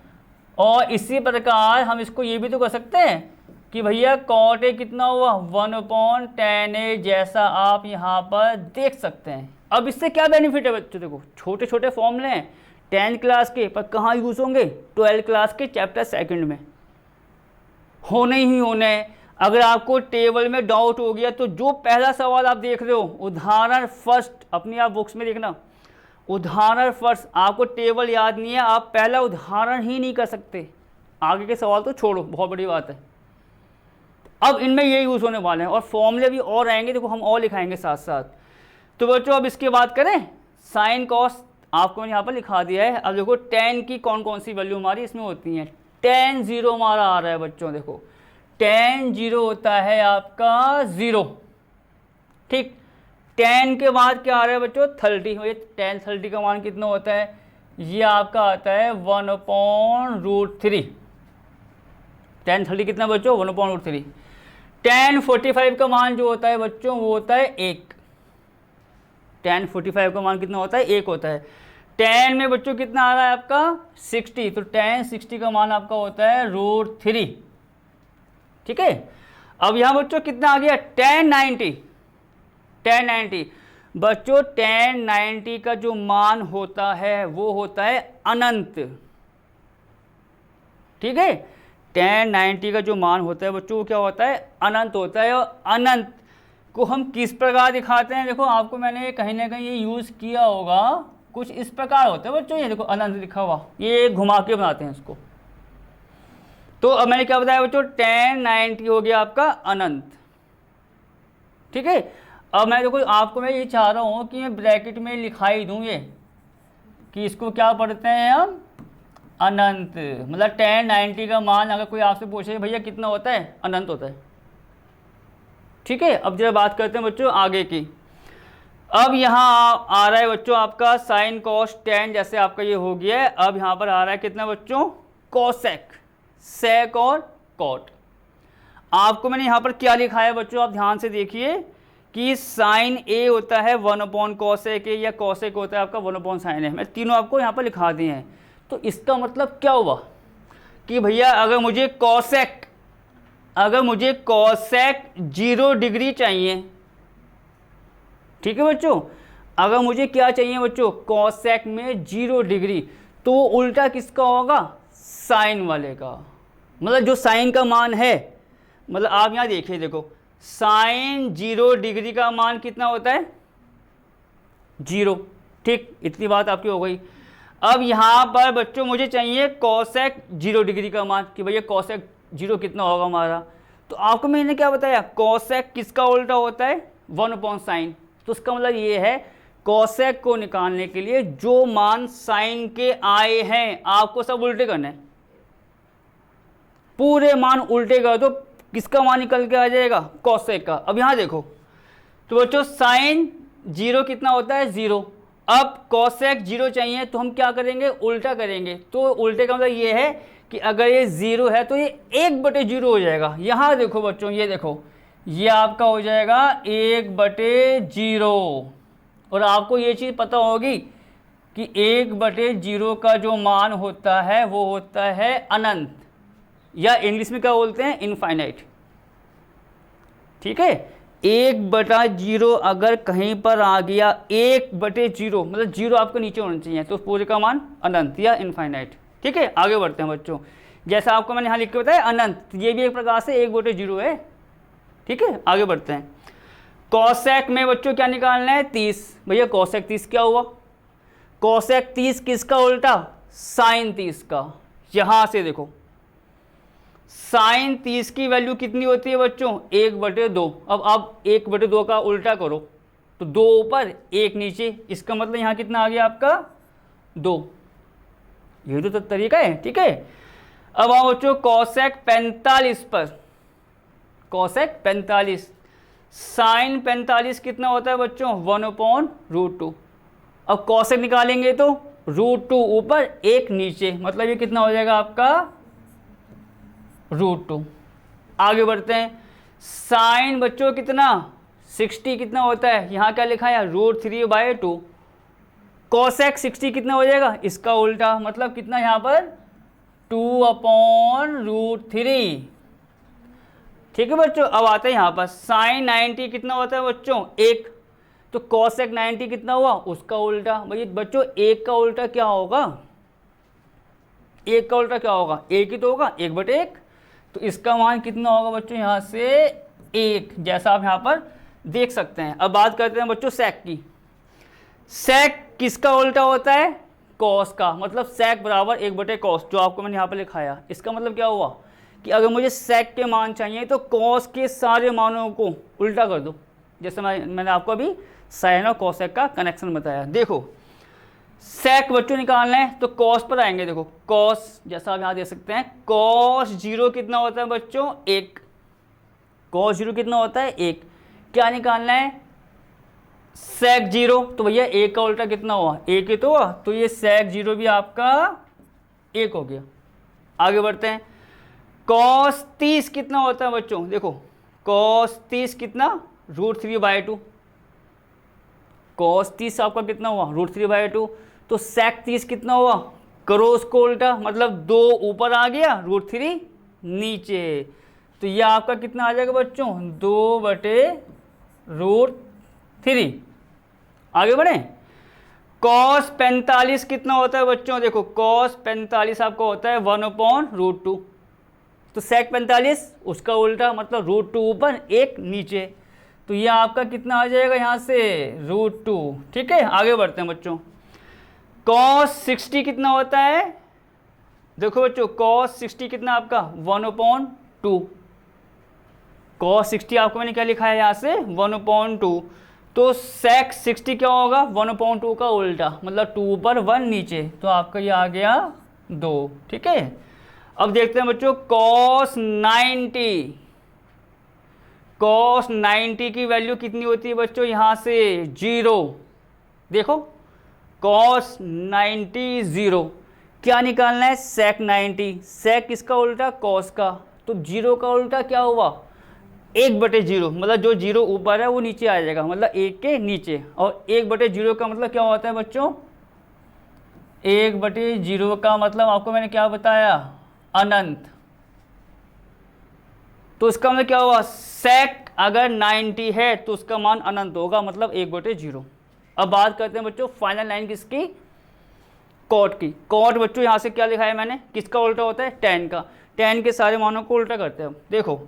और इसी प्रकार हम इसको ये भी तो कर सकते हैं कि भैया कॉट ए कितना हुआ, 1/tan ए, जैसा आप यहाँ पर देख सकते हैं। अब इससे क्या बेनिफिट है बच्चों, देखो छोटे छोटे फॉर्मूले हैं 10th क्लास के, पर कहाँ यूज़ होंगे, 12th क्लास के चैप्टर 2 में होने ही होने हैं। अगर आपको टेबल में डाउट हो गया तो जो पहला सवाल आप देख रहे हो, उदाहरण फर्स्ट, अपनी आप बुक्स में देखना, उदाहरण फर्स्ट, आपको टेबल याद नहीं है, आप पहला उदाहरण ही नहीं कर सकते, आगे के सवाल तो छोड़ो, बहुत बड़ी बात है। अब इनमें ये यूज़ होने वाले हैं, और फॉर्मूले भी और आएंगे, देखो हम और लिखाएंगे साथ साथ। तो बच्चों अब इसकी बात करें, साइन कॉस आपको मैंने यहाँ पर लिखा दिया है। अब देखो टेन की कौन कौन सी वैल्यू हमारी इसमें होती हैं। tan 0 हमारा आ रहा है बच्चों, देखो tan 0 होता है आपका 0, ठीक। tan के बाद क्या आ रहा है बच्चों, 30। ये tan 30 का मान कितना होता है, ये आपका आता है 1/√3। tan 30 कितना बच्चों, 1/√3। tan 45 का मान जो होता है बच्चों वो होता है 1। tan 45 का मान कितना होता है, 1 होता है। tan में बच्चों कितना आ रहा है आपका 60, तो tan 60 का मान आपका होता है √3, ठीक है। अब यहाँ बच्चों कितना आ गया, tan 90। tan 90 बच्चों, tan 90 का जो मान होता है वो होता है अनंत, ठीक है। tan 90 का जो मान होता है बच्चों वो क्या होता है, अनंत होता है। और अनंत को हम किस प्रकार दिखाते हैं, देखो आपको मैंने कहीं ना कहीं ये यूज़ किया होगा, कुछ इस प्रकार होता है बच्चों, ये देखो अनंत लिखा हुआ, ये घुमा के बनाते हैं इसको। तो अब मैंने क्या बताया बच्चों, tan 90 हो गया आपका अनंत, ठीक है। अब मैं देखो आपको मैं ये चाह रहा हूँ कि मैं ब्रैकेट में लिखाई दूँ ये, कि इसको क्या पढ़ते हैं हम, अनंत। मतलब tan 90 का मान अगर कोई आपसे पूछे भैया कितना होता है, अनंत होता है, ठीक है। अब जरा बात करते हैं बच्चों आगे की। अब यहाँ आ रहा है बच्चों आपका साइन कॉस टेन, जैसे आपका ये हो गया है। अब यहाँ पर आ रहा है कितना बच्चों, कोसेक, सेक और कॉट। आपको मैंने यहाँ पर क्या लिखा है बच्चों, आप ध्यान से देखिए कि साइन ए होता है 1/cosec ए, या कॉसेक होता है आपका 1/sin ए। मैं तीनों आपको यहाँ पर लिखा दिए हैं। तो इसका मतलब क्या हुआ कि भैया अगर मुझे कॉसेक 0 डिग्री चाहिए, ठीक है बच्चों, अगर मुझे क्या चाहिए बच्चों, कॉसेक में 0 डिग्री, तो वो उल्टा किसका होगा, साइन वाले का। मतलब जो साइन का मान है मतलब आप यहाँ देखिए, देखो साइन 0 डिग्री का मान कितना होता है 0। ठीक, इतनी बात आपकी हो गई। अब यहाँ पर बच्चों मुझे चाहिए कोसेक 0 डिग्री का मान, कि भैया कोसेक 0 कितना होगा हमारा। तो आपको मैंने क्या बताया, कोसेक किसका उल्टा होता है 1/sin। तो उसका मतलब ये है कोसेक को निकालने के लिए जो मान साइन के आए हैं आपको सब उल्टे करने हैं, पूरे मान उल्टे कर दो, किसका मान निकल के आ जाएगा कोसेक का। अब यहाँ देखो, तो बच्चों साइन 0 कितना होता है 0। अब कोसेक 0 चाहिए तो हम क्या करेंगे, उल्टा करेंगे। तो उल्टे का मतलब ये है कि अगर ये 0 है तो ये 1/0 हो जाएगा। यहाँ देखो बच्चों, ये देखो, ये आपका हो जाएगा 1/0। और आपको ये चीज़ पता होगी कि 1/0 का जो मान होता है वो होता है अनंत, या इंग्लिश में क्या बोलते हैं इनफाइनाइट। ठीक है, 1/0 अगर कहीं पर आ गया 1/0 मतलब 0 आपको नीचे होना चाहिए, तो पूरे का मान अनंत या इनफाइनाइट। ठीक है, आगे बढ़ते हैं बच्चों। जैसा आपको मैंने यहाँ लिख के बताया अनंत, ये भी एक प्रकार से 1/0 है। ठीक है, आगे बढ़ते हैं। कोसेक में बच्चों क्या निकालना है 30। भैया कोसेक 30 क्या हुआ, कोसेक 30 किसका उल्टा साइन 30 का। यहाँ से देखो साइन 30 की वैल्यू कितनी होती है बच्चों 1/2। अब आप 1/2 का उल्टा करो तो 2 ऊपर 1 नीचे, इसका मतलब यहाँ कितना आ गया आपका 2। ये तो तरीका है। ठीक है, अब आओ बच्चों कोसेक 45 पर। कोसेक 45, साइन 45 कितना होता है बच्चों 1/√2। अब कोसेक निकालेंगे तो √2 ऊपर 1 नीचे, मतलब ये कितना हो जाएगा आपका √2। आगे बढ़ते हैं। साइन बच्चों कितना 60 कितना होता है, यहाँ क्या लिखा है √3/2। कोसेक 60 कितना हो जाएगा, इसका उल्टा, मतलब कितना यहाँ पर 2/√3। ठीक है बच्चों, अब आते हैं यहाँ पर साइन 90 कितना होता है बच्चों 1। तो कोसेक 90 कितना हुआ, उसका उल्टा। भाई बच्चों 1 का उल्टा क्या होगा, 1 का उल्टा क्या होगा 1 ही तो होगा, 1/1। तो इसका मान कितना होगा बच्चों यहाँ से 1, जैसा आप यहाँ पर देख सकते हैं। अब बात करते हैं बच्चों सेक की। सेक किसका उल्टा होता है कॉस का, मतलब सेक बराबर 1/cos, जो आपको मैंने यहाँ पर लिखाया। इसका मतलब क्या हुआ कि अगर मुझे सेक के मान चाहिए तो कॉस के सारे मानों को उल्टा कर दो, जैसे मैंने आपको अभी साइन और कोसेक का कनेक्शन बताया। देखो सेक बच्चों निकालना है तो कॉस पर आएंगे। देखो कॉस, जैसा आप यहाँ देख सकते हैं, कॉस 0 कितना होता है बच्चों 1। कॉस 0 कितना होता है 1। क्या निकालना है सेक 0, तो भैया 1 का उल्टा कितना हुआ 1 ही तो हुआ, तो ये सेक 0 भी आपका 1 हो गया। आगे बढ़ते हैं। कॉस 30 कितना होता है बच्चों, देखो कॉस 30 कितना √3/2। कॉस 30 आपका कितना हुआ √3/2। तो सेक 30 कितना हुआ, करो उसको उल्टा, मतलब 2 ऊपर आ गया √3 नीचे, तो ये आपका कितना आ जाएगा बच्चों 2/√3। आगे बढ़े। कॉस 45 कितना होता है बच्चों, देखो कॉस 45 आपका होता है 1/√2। तो सेक 45 उसका उल्टा, मतलब √2 ऊपर 1 नीचे, तो ये आपका कितना आ जाएगा यहाँ से √2। ठीक है, आगे बढ़ते हैं बच्चों। कॉस 60 कितना होता है, देखो बच्चों कॉस 60 कितना आपका 1/2। कॉस 60 आपको मैंने क्या लिखा है यहाँ से 1/2। तो सेक 60 क्या होगा 1/2 का उल्टा, मतलब 2 पर 1 नीचे, तो आपका ये आ गया 2। ठीक है, अब देखते हैं बच्चों कॉस 90। कॉस 90 की वैल्यू कितनी होती है बच्चों यहाँ से 0। देखो कॉस 90 0। क्या निकालना है सेक 90। सेक किसका उल्टा कॉस का, तो 0 का उल्टा क्या हुआ 1/0, मतलब जो 0 ऊपर है वो नीचे आ जाएगा, मतलब 1 के नीचे। और 1/0 का मतलब क्या होता है बच्चों 1/0 का मतलब आपको मैंने क्या बताया अनंत। तो इसका मतलब क्या हुआ सेक अगर 90 है तो उसका मान अनंत होगा, मतलब 1/0। अब बात करते हैं बच्चों फाइनल लाइन किसकी, कॉट की। कॉट बच्चों यहाँ से क्या लिखा है मैंने, किसका उल्टा होता है tan का। tan के सारे मानों को उल्टा करते हैं। देखो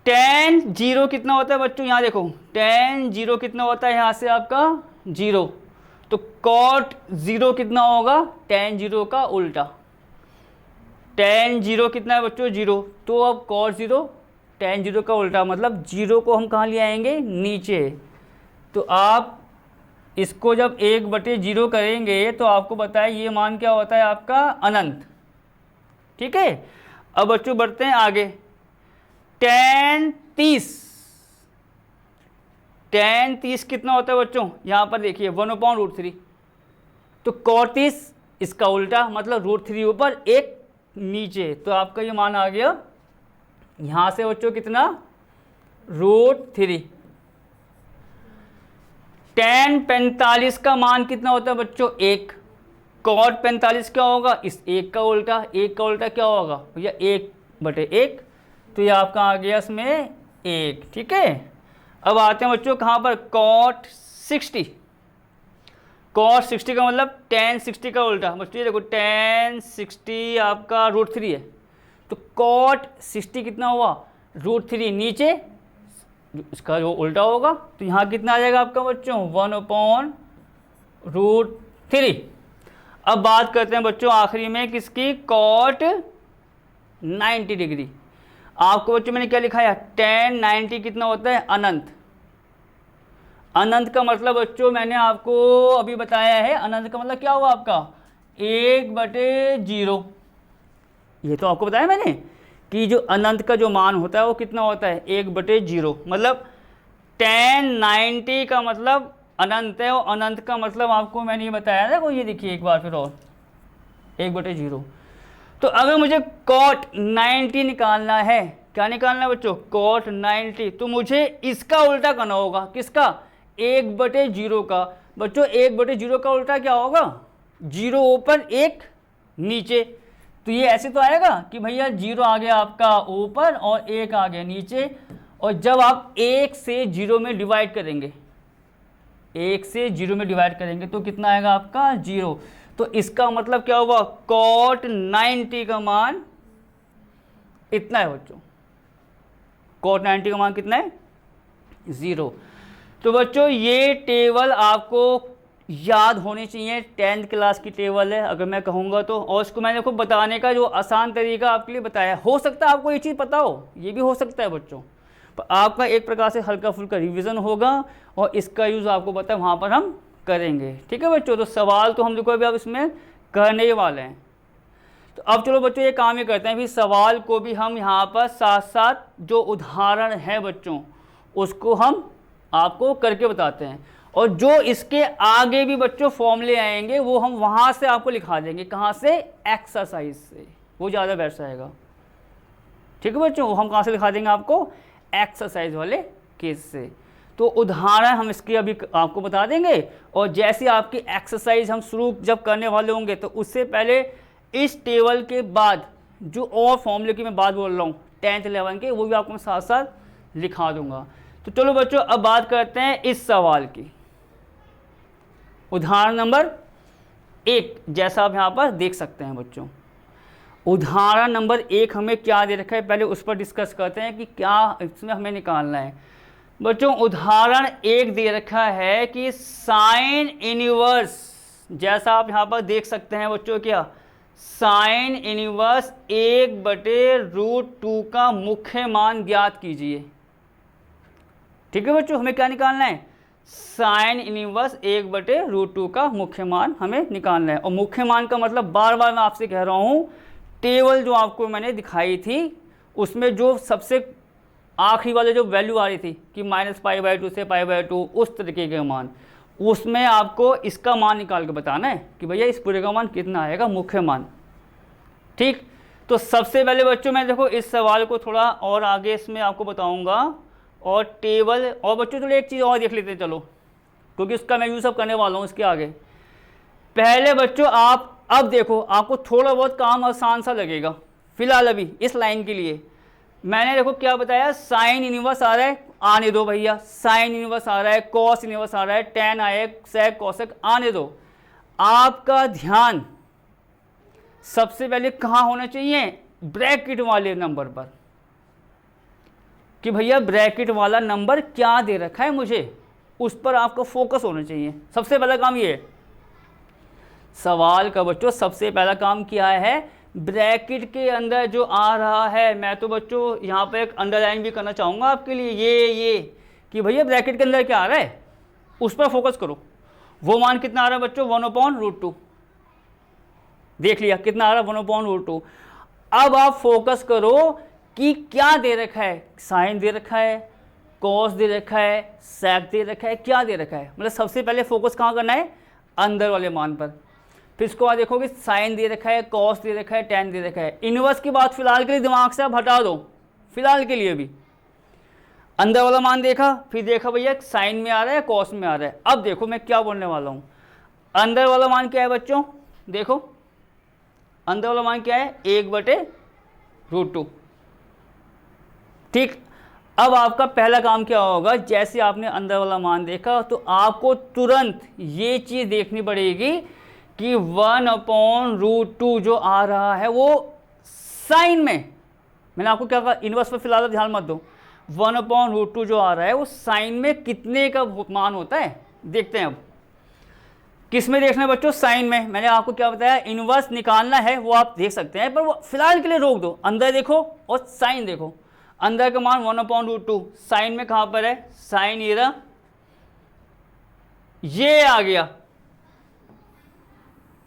tan 0 कितना होता है बच्चों, यहाँ देखो tan 0 कितना होता है, यहाँ से आपका 0, तो cot 0 कितना होगा, tan 0 का उल्टा। tan 0 कितना है बच्चों, 0, तो अब cot 0 tan 0 का उल्टा, मतलब 0 को हम कहाँ ले आएंगे, नीचे। तो आप इसको जब 1/0 करेंगे तो आपको बताया ये मान क्या होता है आपका, अनंत। ठीक है, अब बच्चों बढ़ते हैं आगे। tan 30 कितना होता है बच्चों, यहाँ पर देखिए 1/√3, तो cot 30 इसका उल्टा, मतलब √3 ऊपर 1 नीचे, तो आपका ये मान आ गया यहाँ से बच्चों कितना, √3। tan 45 का मान कितना होता है बच्चों, 1, cot 45 क्या होगा, इस 1 का उल्टा, 1 का उल्टा क्या होगा भैया, 1/1, तो ये आपका आ गया इसमें 1। ठीक है, अब आते हैं बच्चों कहाँ पर, cot 60। cot 60 का मतलब tan 60 का उल्टा, बच्चों ये देखो tan 60 आपका √3 है, तो cot 60 कितना हुआ, √3 नीचे, इसका जो उल्टा होगा, तो यहाँ कितना आ जाएगा आपका बच्चों, 1/√3। अब बात करते हैं बच्चों आखिरी में किसकी, cot 90 डिग्री। आपको बच्चों मैंने क्या लिखा है, tan 90 कितना होता है, अनंत। अनंत का मतलब बच्चों मैंने आपको अभी बताया है, अनंत का मतलब क्या हुआ आपका, 1/0। ये तो आपको बताया मैंने कि जो अनंत का जो मान होता है वो कितना होता है, 1/0, मतलब tan 90 का मतलब अनंत है, और अनंत का मतलब आपको मैंने ये बताया था, ये देखिए एक बार फिर और 1/0। तो अगर मुझे cot 90 निकालना है, क्या निकालना है बच्चों, cot 90, तो मुझे इसका उल्टा करना होगा, किसका, 1/0 का। बच्चों 1/0 का उल्टा क्या होगा, 0 ऊपर 1 नीचे, तो ये ऐसे तो आएगा कि भैया 0 आ गया आपका ऊपर और 1 आ गया नीचे, और जब आप 1 से 0 में डिवाइड करेंगे, 1 से 0 में डिवाइड करेंगे तो कितना आएगा आपका, 0। तो इसका मतलब क्या हुआ, cot 90 का मान इतना है बच्चों, cot 90 का मान कितना है, 0। तो बच्चों ये टेबल आपको याद होनी चाहिए, 10th क्लास की टेबल है अगर मैं कहूँगा तो, और इसको मैंने आपको बताने का जो आसान तरीका आपके लिए बताया, हो सकता है आपको ये चीज़ पता हो, ये भी हो सकता है बच्चों, पर आपका एक प्रकार से हल्का फुल्का रिवीजन होगा, और इसका यूज़ आपको पता है वहाँ पर हम करेंगे। ठीक है बच्चों, तो सवाल तो हम देखो अभी अब इसमें करने ही वाले हैं। तो अब चलो बच्चों ये काम ही करते हैं, भी सवाल को भी हम यहाँ पर साथ साथ जो उदाहरण है बच्चों उसको हम आपको करके बताते हैं, और जो इसके आगे भी बच्चों फॉर्मूले आएंगे वो हम वहाँ से आपको लिखा देंगे, कहाँ से, एक्सरसाइज से, वो ज़्यादा बेस्ट रहेगा। ठीक है बच्चों, हम कहाँ से लिखा देंगे आपको, एक्सरसाइज वाले केस से। तो उदाहरण हम इसके अभी आपको बता देंगे, और जैसे आपकी एक्सरसाइज हम शुरू जब करने वाले होंगे तो उससे पहले इस टेबल के बाद जो और फॉर्मूले की मैं बात बोल रहा हूँ 10th 11 के, वो भी आपको मैं साथ साथ लिखा दूंगा। तो चलो बच्चों अब बात करते हैं इस सवाल की। उदाहरण नंबर 1, जैसा आप यहाँ पर देख सकते हैं बच्चों, उदाहरण नंबर 1 हमें क्या दे रखा है, पहले उस पर डिस्कस करते हैं कि क्या इसमें हमें निकालना है। बच्चों उदाहरण 1 दे रखा है कि साइन इनवर्स, जैसा आप यहाँ पर देख सकते हैं बच्चों, क्या साइन इनवर्स 1/√2 का मुख्य मान ज्ञात कीजिए। ठीक है बच्चों, हमें क्या निकालना है, साइन इनवर्स 1/√2 का मुख्य मान हमें निकालना है। और मुख्य मान का मतलब बार बार मैं आपसे कह रहा हूँ, टेबल जो आपको मैंने दिखाई थी उसमें जो सबसे आखिरी वाले जो वैल्यू आ रही थी कि -π/2 से π/2, उस तरीके के मान, उसमें आपको इसका मान निकाल के बताना है कि भैया इस पूरे का मान कितना आएगा, मुख्य मान। ठीक, तो सबसे पहले बच्चों मैं देखो इस सवाल को थोड़ा और आगे इसमें आपको बताऊंगा, और टेबल, और बच्चों चलो एक चीज़ और देख लेते हैं चलो, क्योंकि उसका मैं यूज़ सब करने वाला हूँ इसके आगे। पहले बच्चों आप अब देखो, आपको थोड़ा बहुत काम आसान सा लगेगा फिलहाल अभी इस लाइन के लिए। मैंने देखो क्या बताया, साइन इनवर्स आ रहा है, आने दो भैया, साइन इनवर्स आ रहा है, कॉस इनवर्स आ रहा है, टेन आए, सेक कोसेक, आने दो। आपका ध्यान सबसे पहले कहाँ होना चाहिए, ब्रैकेट वाले नंबर पर। कि भैया ब्रैकेट वाला नंबर क्या दे रखा है मुझे, उस पर आपको फोकस होना चाहिए। सबसे पहला काम ये है, सवाल का बच्चों सबसे पहला काम क्या है, ब्रैकेट के अंदर जो आ रहा है, मैं तो बच्चों यहाँ पे एक अंडरलाइन भी करना चाहूँगा आपके लिए, ये कि भैया ब्रैकेट के अंदर क्या आ रहा है उस पर फोकस करो। वो मान कितना आ रहा है बच्चों, 1/√2। देख लिया कितना आ रहा है, 1/√2। अब आप फोकस करो कि क्या दे रखा है, साइन दे रखा है, कॉस दे रखा है, सेक दे रखा है, क्या दे रखा है। मतलब सबसे पहले फोकस कहाँ करना है, अंदर वाले मान पर। फिर इसको बाद देखोगे साइन दे रखा है, कॉस दे रखा है, टेन दे रखा है। इनवर्स की बात फिलहाल के लिए दिमाग से आप हटा दो, फिलहाल के लिए भी अंदर वाला मान देखा, फिर देखा भैया साइन में आ रहा है, कॉस में आ रहा है। अब देखो मैं क्या बोलने वाला हूँ, अंदर वाला मान क्या है बच्चों, देखो अंदर वाला मान क्या है, 1/√2। ठीक, अब आपका पहला काम क्या होगा, जैसे आपने अंदर वाला मान देखा तो आपको तुरंत ये चीज़ देखनी पड़ेगी कि 1/√2 जो आ रहा है वो साइन में, मैंने आपको क्या कहा, इनवर्स पर फिलहाल ध्यान मत दो, 1/√2 जो आ रहा है वो साइन में कितने का मान होता है, देखते हैं। अब किस में देखना है बच्चों, साइन में। मैंने आपको क्या बताया, इनवर्स निकालना है वो आप देख सकते हैं, पर वो फिलहाल के लिए रोक दो, अंदर देखो और साइन देखो। अंदर का मान 1/√2, साइन में कहां पर है, साइन ये आ गया,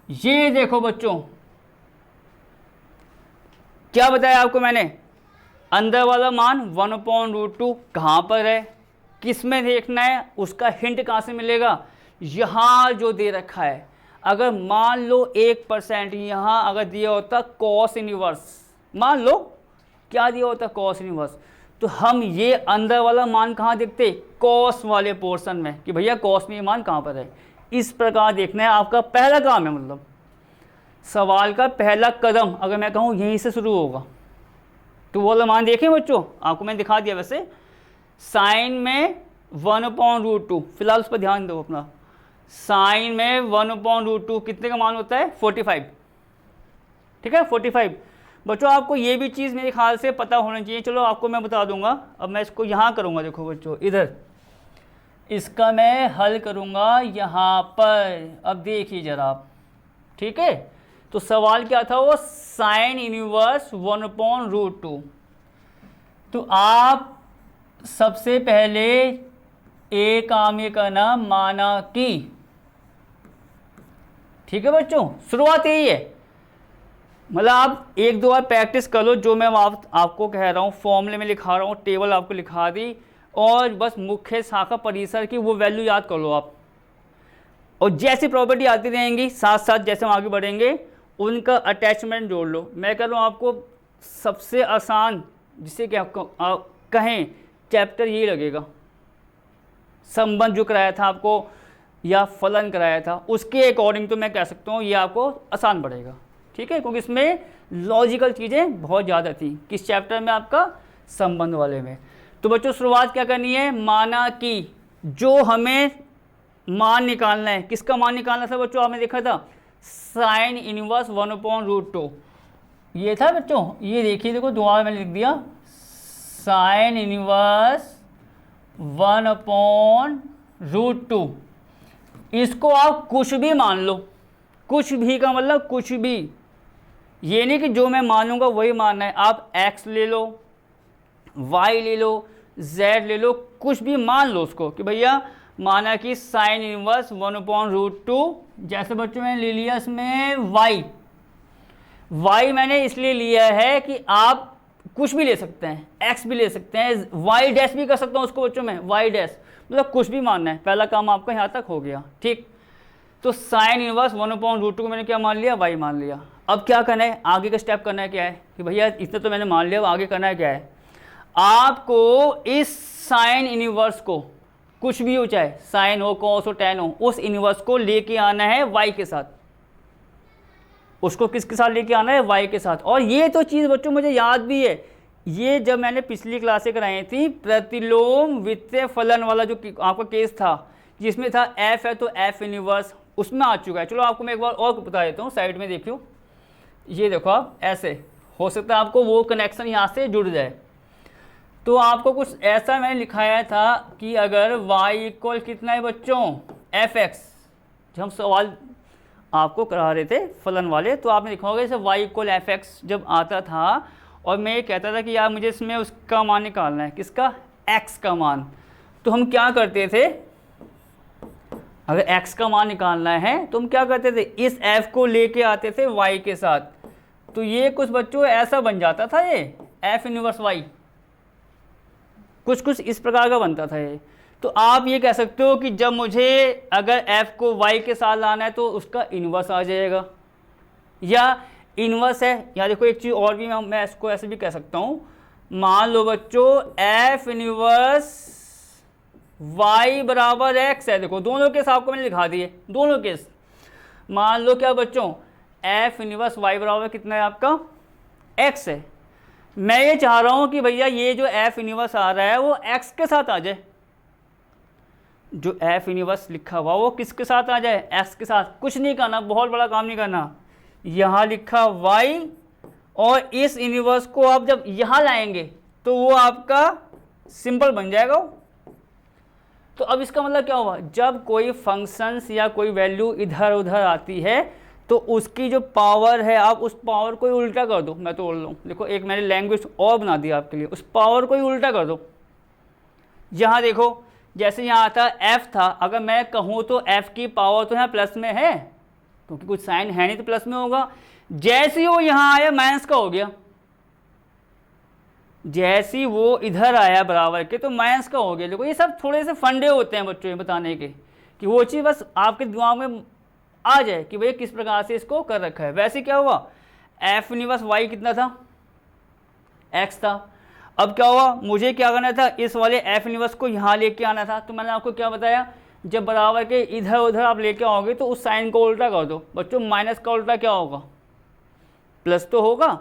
ये देखो बच्चों क्या बताया आपको मैंने, अंदर वाला मान 1/√2 कहां पर है, किस में देखना है, उसका हिंट कहां से मिलेगा, यहां जो दे रखा है। अगर मान लो 1% यहां अगर दिया होता कॉस इनवर्स, मान लो क्या दिया होता कॉस इनवर्स, तो हम ये अंदर वाला मान कहाँ देखते, कॉस वाले पोर्शन में, कि भैया कॉस में ये मान कहाँ पर है। इस प्रकार देखना है, आपका पहला काम है, मतलब सवाल का पहला कदम अगर मैं कहूँ यहीं से शुरू होगा। तो वो वाला मान देखें बच्चों, आपको मैंने दिखा दिया वैसे, साइन में 1/√2, फिलहाल उस पर ध्यान दो अपना, साइन में 1/√2 कितने का मान होता है, 45। ठीक है, 45। बच्चों आपको ये भी चीज़ मेरे ख्याल से पता होना चाहिए, चलो आपको मैं बता दूंगा। अब मैं इसको यहाँ करूँगा, देखो बच्चों इधर, इसका मैं हल करूँगा यहाँ पर। अब देखिए जरा आप, ठीक है, तो सवाल क्या था, वो साइन इनवर्स 1/√2। तो आप सबसे पहले एक काम ये करना, माना कि, ठीक है बच्चों, शुरुआत यही है, मतलब आप एक दो बार प्रैक्टिस कर लो, जो मैं आपको कह रहा हूँ फॉर्मूले में लिखा रहा हूँ, टेबल आपको लिखा दी, और बस मुख्य शाखा परिसर की वो वैल्यू याद कर लो आप, और जैसी प्रॉपर्टी आती रहेंगी साथ साथ जैसे हम आगे बढ़ेंगे उनका अटैचमेंट जोड़ लो। मैं कह रहा हूँ आपको सबसे आसान जिसे क्या कहें चैप्टर यही लगेगा, संबंध जो कराया था आपको या फलन कराया था उसके अकॉर्डिंग तो मैं कह सकता हूँ ये आपको आसान पड़ेगा। ठीक है, क्योंकि इसमें लॉजिकल चीज़ें बहुत ज़्यादा थी। किस चैप्टर में, आपका संबंध वाले में। तो बच्चों शुरुआत क्या करनी है, माना कि जो हमें मान निकालना है, किसका मान निकालना था बच्चों, आपने देखा था साइन इनवर्स 1/√2 ये था बच्चों। ये देखिए, देखो दोबारा मैंने लिख दिया, साइन इनवर्स 1/√2। इसको आप कुछ भी मान लो, कुछ भी का मतलब कुछ भी, ये नहीं कि जो मैं मानूंगा वही मानना है। आप x ले लो, y ले लो, z ले लो, कुछ भी मान लो उसको, कि भैया माना कि साइन इनवर्स 1/√2, जैसे बच्चों मैंने ले लिया इसमें y मैंने इसलिए लिया है कि आप कुछ भी ले सकते हैं, x भी ले सकते हैं, y डैश भी कर सकता हूँ उसको बच्चों में, y डैश, मतलब कुछ भी मानना है। पहला काम आपका यहाँ तक हो गया। ठीक, तो साइन इनवर्स 1/√2 को मैंने क्या मान लिया, y मान लिया। अब क्या करना है, आगे का स्टेप करना है क्या है, कि भैया इतना तो मैंने मान लिया, आगे करना है क्या है, आपको इस साइन इनवर्स को, कुछ भी हो चाहे साइन हो, कॉस हो, टेन हो, उस इनवर्स को लेके आना है y के साथ। उसको किसके साथ लेके आना है, y के साथ। और ये तो चीज़ बच्चों मुझे याद भी है, ये जब मैंने पिछली क्लासें कराई थी, प्रतिलोम वित्तीय फलन वाला जो आपका केस था, जिसमें था f है तो f इनवर्स, उसमें आ चुका है। चलो आपको मैं एक बार और बता देता हूँ, साइड में देखियो, ये देखो आप, ऐसे हो सकता है आपको वो कनेक्शन यहाँ से जुड़ जाए। तो आपको कुछ ऐसा मैंने लिखाया था कि अगर y इक्वल कितना है बच्चों f(x), जब हम सवाल आपको करा रहे थे फलन वाले, तो आपने लिखा होगा जैसे y इक्वल f(x) जब आता था और मैं ये कहता था कि यार मुझे इसमें उसका मान निकालना है, किसका, x का मान, तो हम क्या करते थे, अगर x का मान निकालना है तो हम क्या करते थे, इस f को लेके आते थे y के साथ, तो ये कुछ बच्चों ऐसा बन जाता था, ये f इनवर्स y कुछ इस प्रकार का बनता था ये। तो आप ये कह सकते हो कि जब मुझे अगर f को y के साथ लाना है तो उसका इन्वर्स आ जाएगा, या इन्वर्स है, या देखो एक चीज़ और भी मैं इसको ऐसे भी कह सकता हूँ, मान लो बच्चों f इनवर्स y बराबर x है, देखो दोनों केस आपको मैंने लिखा दिए, दोनों केस। मान लो क्या बच्चों f इनवर्स y बराबर कितना है आपका x है, मैं ये चाह रहा हूँ कि भैया ये जो f इनवर्स आ रहा है वो x के साथ आ जाए, जो f इनवर्स लिखा हुआ वो किसके साथ आ जाए, x के साथ। कुछ नहीं करना, बहुत बड़ा काम नहीं करना, यहाँ लिखा y और इस इनवर्स को आप जब यहाँ लाएंगे तो वो आपका सिंपल बन जाएगा। तो अब इसका मतलब क्या हुआ, जब कोई फंक्शंस या कोई वैल्यू इधर उधर आती है तो उसकी जो पावर है आप उस पावर को ही उल्टा कर दो। मैं तो बोल रहा हूँ, देखो एक मैंने लैंग्वेज और बना दिया आपके लिए, उस पावर को ही उल्टा कर दो। यहाँ देखो जैसे यहाँ आता f था, अगर मैं कहूँ तो f की पावर तो यहाँ प्लस में है क्योंकि कुछ साइन है नहीं तो प्लस में होगा, जैसे ही वो यहाँ आया माइनस का हो गया, जैसे ही वो इधर आया बराबर के तो माइनस का हो गया। देखो ये सब थोड़े से फंडे होते हैं बच्चों ये बताने के कि वो चीज़ बस आपके दिमाग में आ जाए कि भैया किस प्रकार से इसको कर रखा है। वैसे क्या हुआ, f इनवर्स y कितना था, x था। अब क्या हुआ, मुझे क्या करना था, इस वाले f इनवर्स को यहाँ लेके आना था, तो मैंने आपको क्या बताया, जब बराबर के इधर उधर आप लेके आओगे तो उस साइन को उल्टा कर दो। बच्चों माइनस का उल्टा क्या होगा, प्लस तो होगा।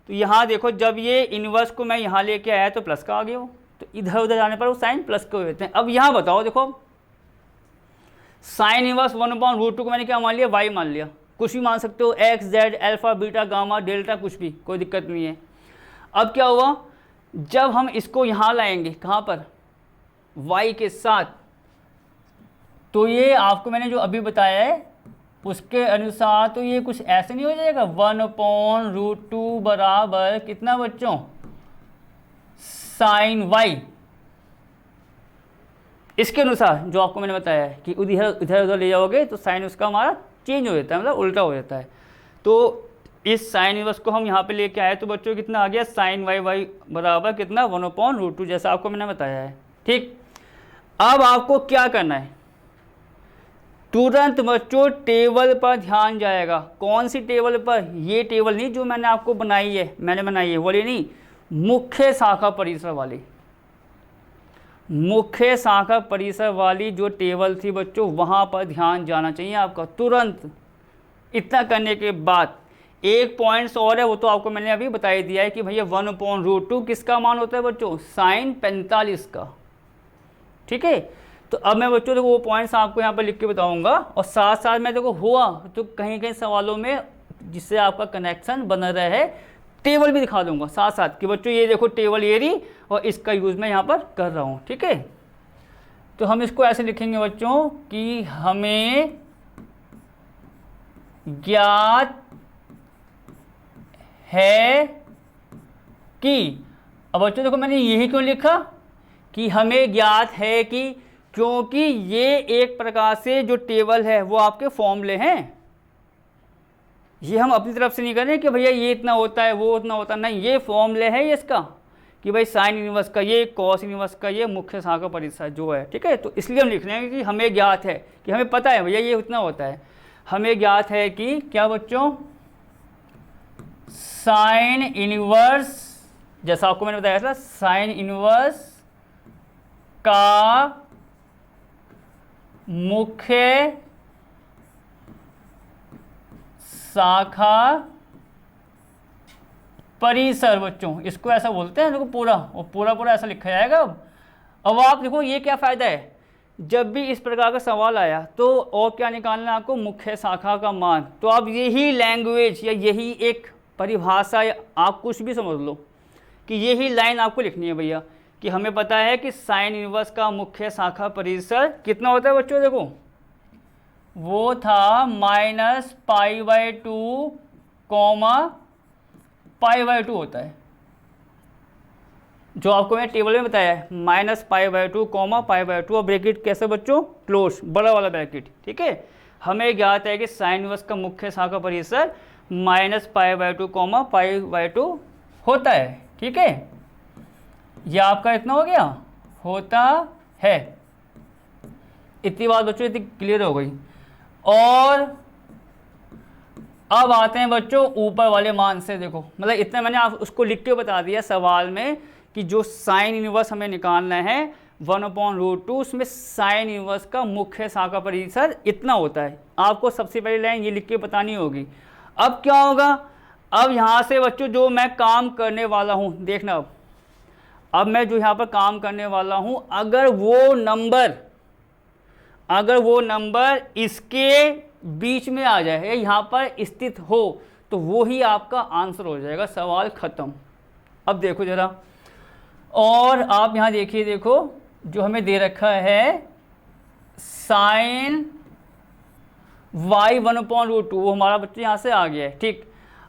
तो यहाँ देखो जब ये इनवर्स को मैं यहाँ लेके आया तो प्लस का आ गया, तो इधर उधर जाने पर वो साइन प्लस के हो जाते हैं। अब यहाँ बताओ, देखो साइन इनवर्स 1/√2 को मैंने क्या मान लिया, y मान लिया, कुछ भी मान सकते हो, x z alpha beta gamma delta कुछ भी, कोई दिक्कत नहीं है। अब क्या हुआ, जब हम इसको यहाँ लाएंगे कहाँ पर, y के साथ, तो ये आपको मैंने जो अभी बताया है उसके अनुसार तो ये कुछ ऐसे नहीं हो जाएगा, 1/√2 बराबर कितना बच्चों, साइन y। इसके अनुसार जो आपको मैंने बताया है कि इधर उधर ले जाओगे तो साइन उसका हमारा चेंज हो जाता है, मतलब उल्टा हो जाता है। तो इस साइन इनवर्स को हम यहाँ पे लेके आए तो बच्चों कितना आ गया, साइन y बराबर कितना, 1/√2, जैसा आपको मैंने बताया है। ठीक, अब आपको क्या करना है, तुरंत बच्चों टेबल पर ध्यान जाएगा। कौन सी टेबल पर, ये टेबल नहीं जो मैंने आपको बनाई है, मैंने बनाई है वाली नहीं, मुख्य शाखा परिसर वाली, मुख्य शाखा परिसर वाली जो टेबल थी बच्चों, वहाँ पर ध्यान जाना चाहिए आपका तुरंत। इतना करने के बाद एक पॉइंट्स और है, वो तो आपको मैंने अभी बता ही दिया है कि भैया 1/√2 किसका मान होता है बच्चों, साइन 45 का। ठीक है, तो अब मैं बच्चों देखो वो पॉइंट्स आपको यहाँ पर लिख के बताऊँगा, और साथ साथ मैं देखो हुआ तो कहीं कहीं सवालों में जिससे आपका कनेक्शन बना रहे टेबल भी दिखा दूंगा साथ साथ कि बच्चों ये देखो टेबल ये रही और इसका यूज़ मैं यहाँ पर कर रहा हूँ। ठीक है, तो हम इसको ऐसे लिखेंगे बच्चों कि हमें ज्ञात है कि, अब बच्चों देखो मैंने यही क्यों लिखा कि हमें ज्ञात है कि, क्योंकि ये एक प्रकार से जो टेबल है वो आपके फॉर्मूले हैं, ये हम अपनी तरफ से नहीं कर रहे कि भैया ये इतना होता है वो उतना होता है, नहीं, ये फॉर्मूले है ये इसका कि भाई साइन इनवर्स का ये, कॉस इनवर्स का ये, मुख्य शाखा परिसर जो है। ठीक है, तो इसलिए हम लिख रहे हैं कि हमें ज्ञात है कि हमें पता है भैया ये उतना होता है, हमें ज्ञात है कि क्या बच्चों, साइन इनवर्स, जैसा आपको मैंने बताया था, साइन इनवर्स का मुख्य शाखा परिसर बच्चों, इसको ऐसा बोलते हैं, देखो पूरा और पूरा ऐसा लिखा जाएगा। अब आप देखो ये क्या फ़ायदा है, जब भी इस प्रकार का सवाल आया तो और क्या निकालना है आपको, मुख्य शाखा का मान। तो आप यही लैंग्वेज या यही एक परिभाषा या आप कुछ भी समझ लो कि यही लाइन आपको लिखनी है भैया कि हमें पता है कि साइन इनवर्स का मुख्य शाखा परिसर कितना होता है बच्चों, देखो वो था -π/2 π/2 होता है, जो आपको मैं टेबल में बताया है, -π/2 π/2, और ब्रैकेट कैसे बच्चों, क्लोज, बड़ा वाला ब्रैकेट, ठीक है। हमें ज्ञात है कि साइन इनवर्स का मुख्य शाखा परिसर -π/2 π/2 होता है, ठीक है। यह आपका इतना हो गया, होता है, इतनी बात बच्चों इतनी क्लियर हो गई। और अब आते हैं बच्चों ऊपर वाले मान से, देखो मतलब इतना मैंने आप उसको लिख के बता दिया सवाल में कि जो साइन इनवर्स हमें निकालना है 1/√2, उसमें साइन इनवर्स का मुख्य शाखा परिसर इतना होता है। आपको सबसे पहली लाइन ये लिख के बतानी होगी। अब क्या होगा, अब यहाँ से बच्चों जो मैं काम करने वाला हूँ, देखना अब मैं जो यहाँ पर काम करने वाला हूँ, अगर वो नंबर इसके बीच में आ जाए या यहाँ पर स्थित हो तो वो ही आपका आंसर हो जाएगा, सवाल ख़त्म। अब देखो ज़रा, और आप यहाँ देखिए, देखो जो हमें दे रखा है साइन y 1/√2, वो हमारा बच्चे यहाँ से आ गया है, ठीक।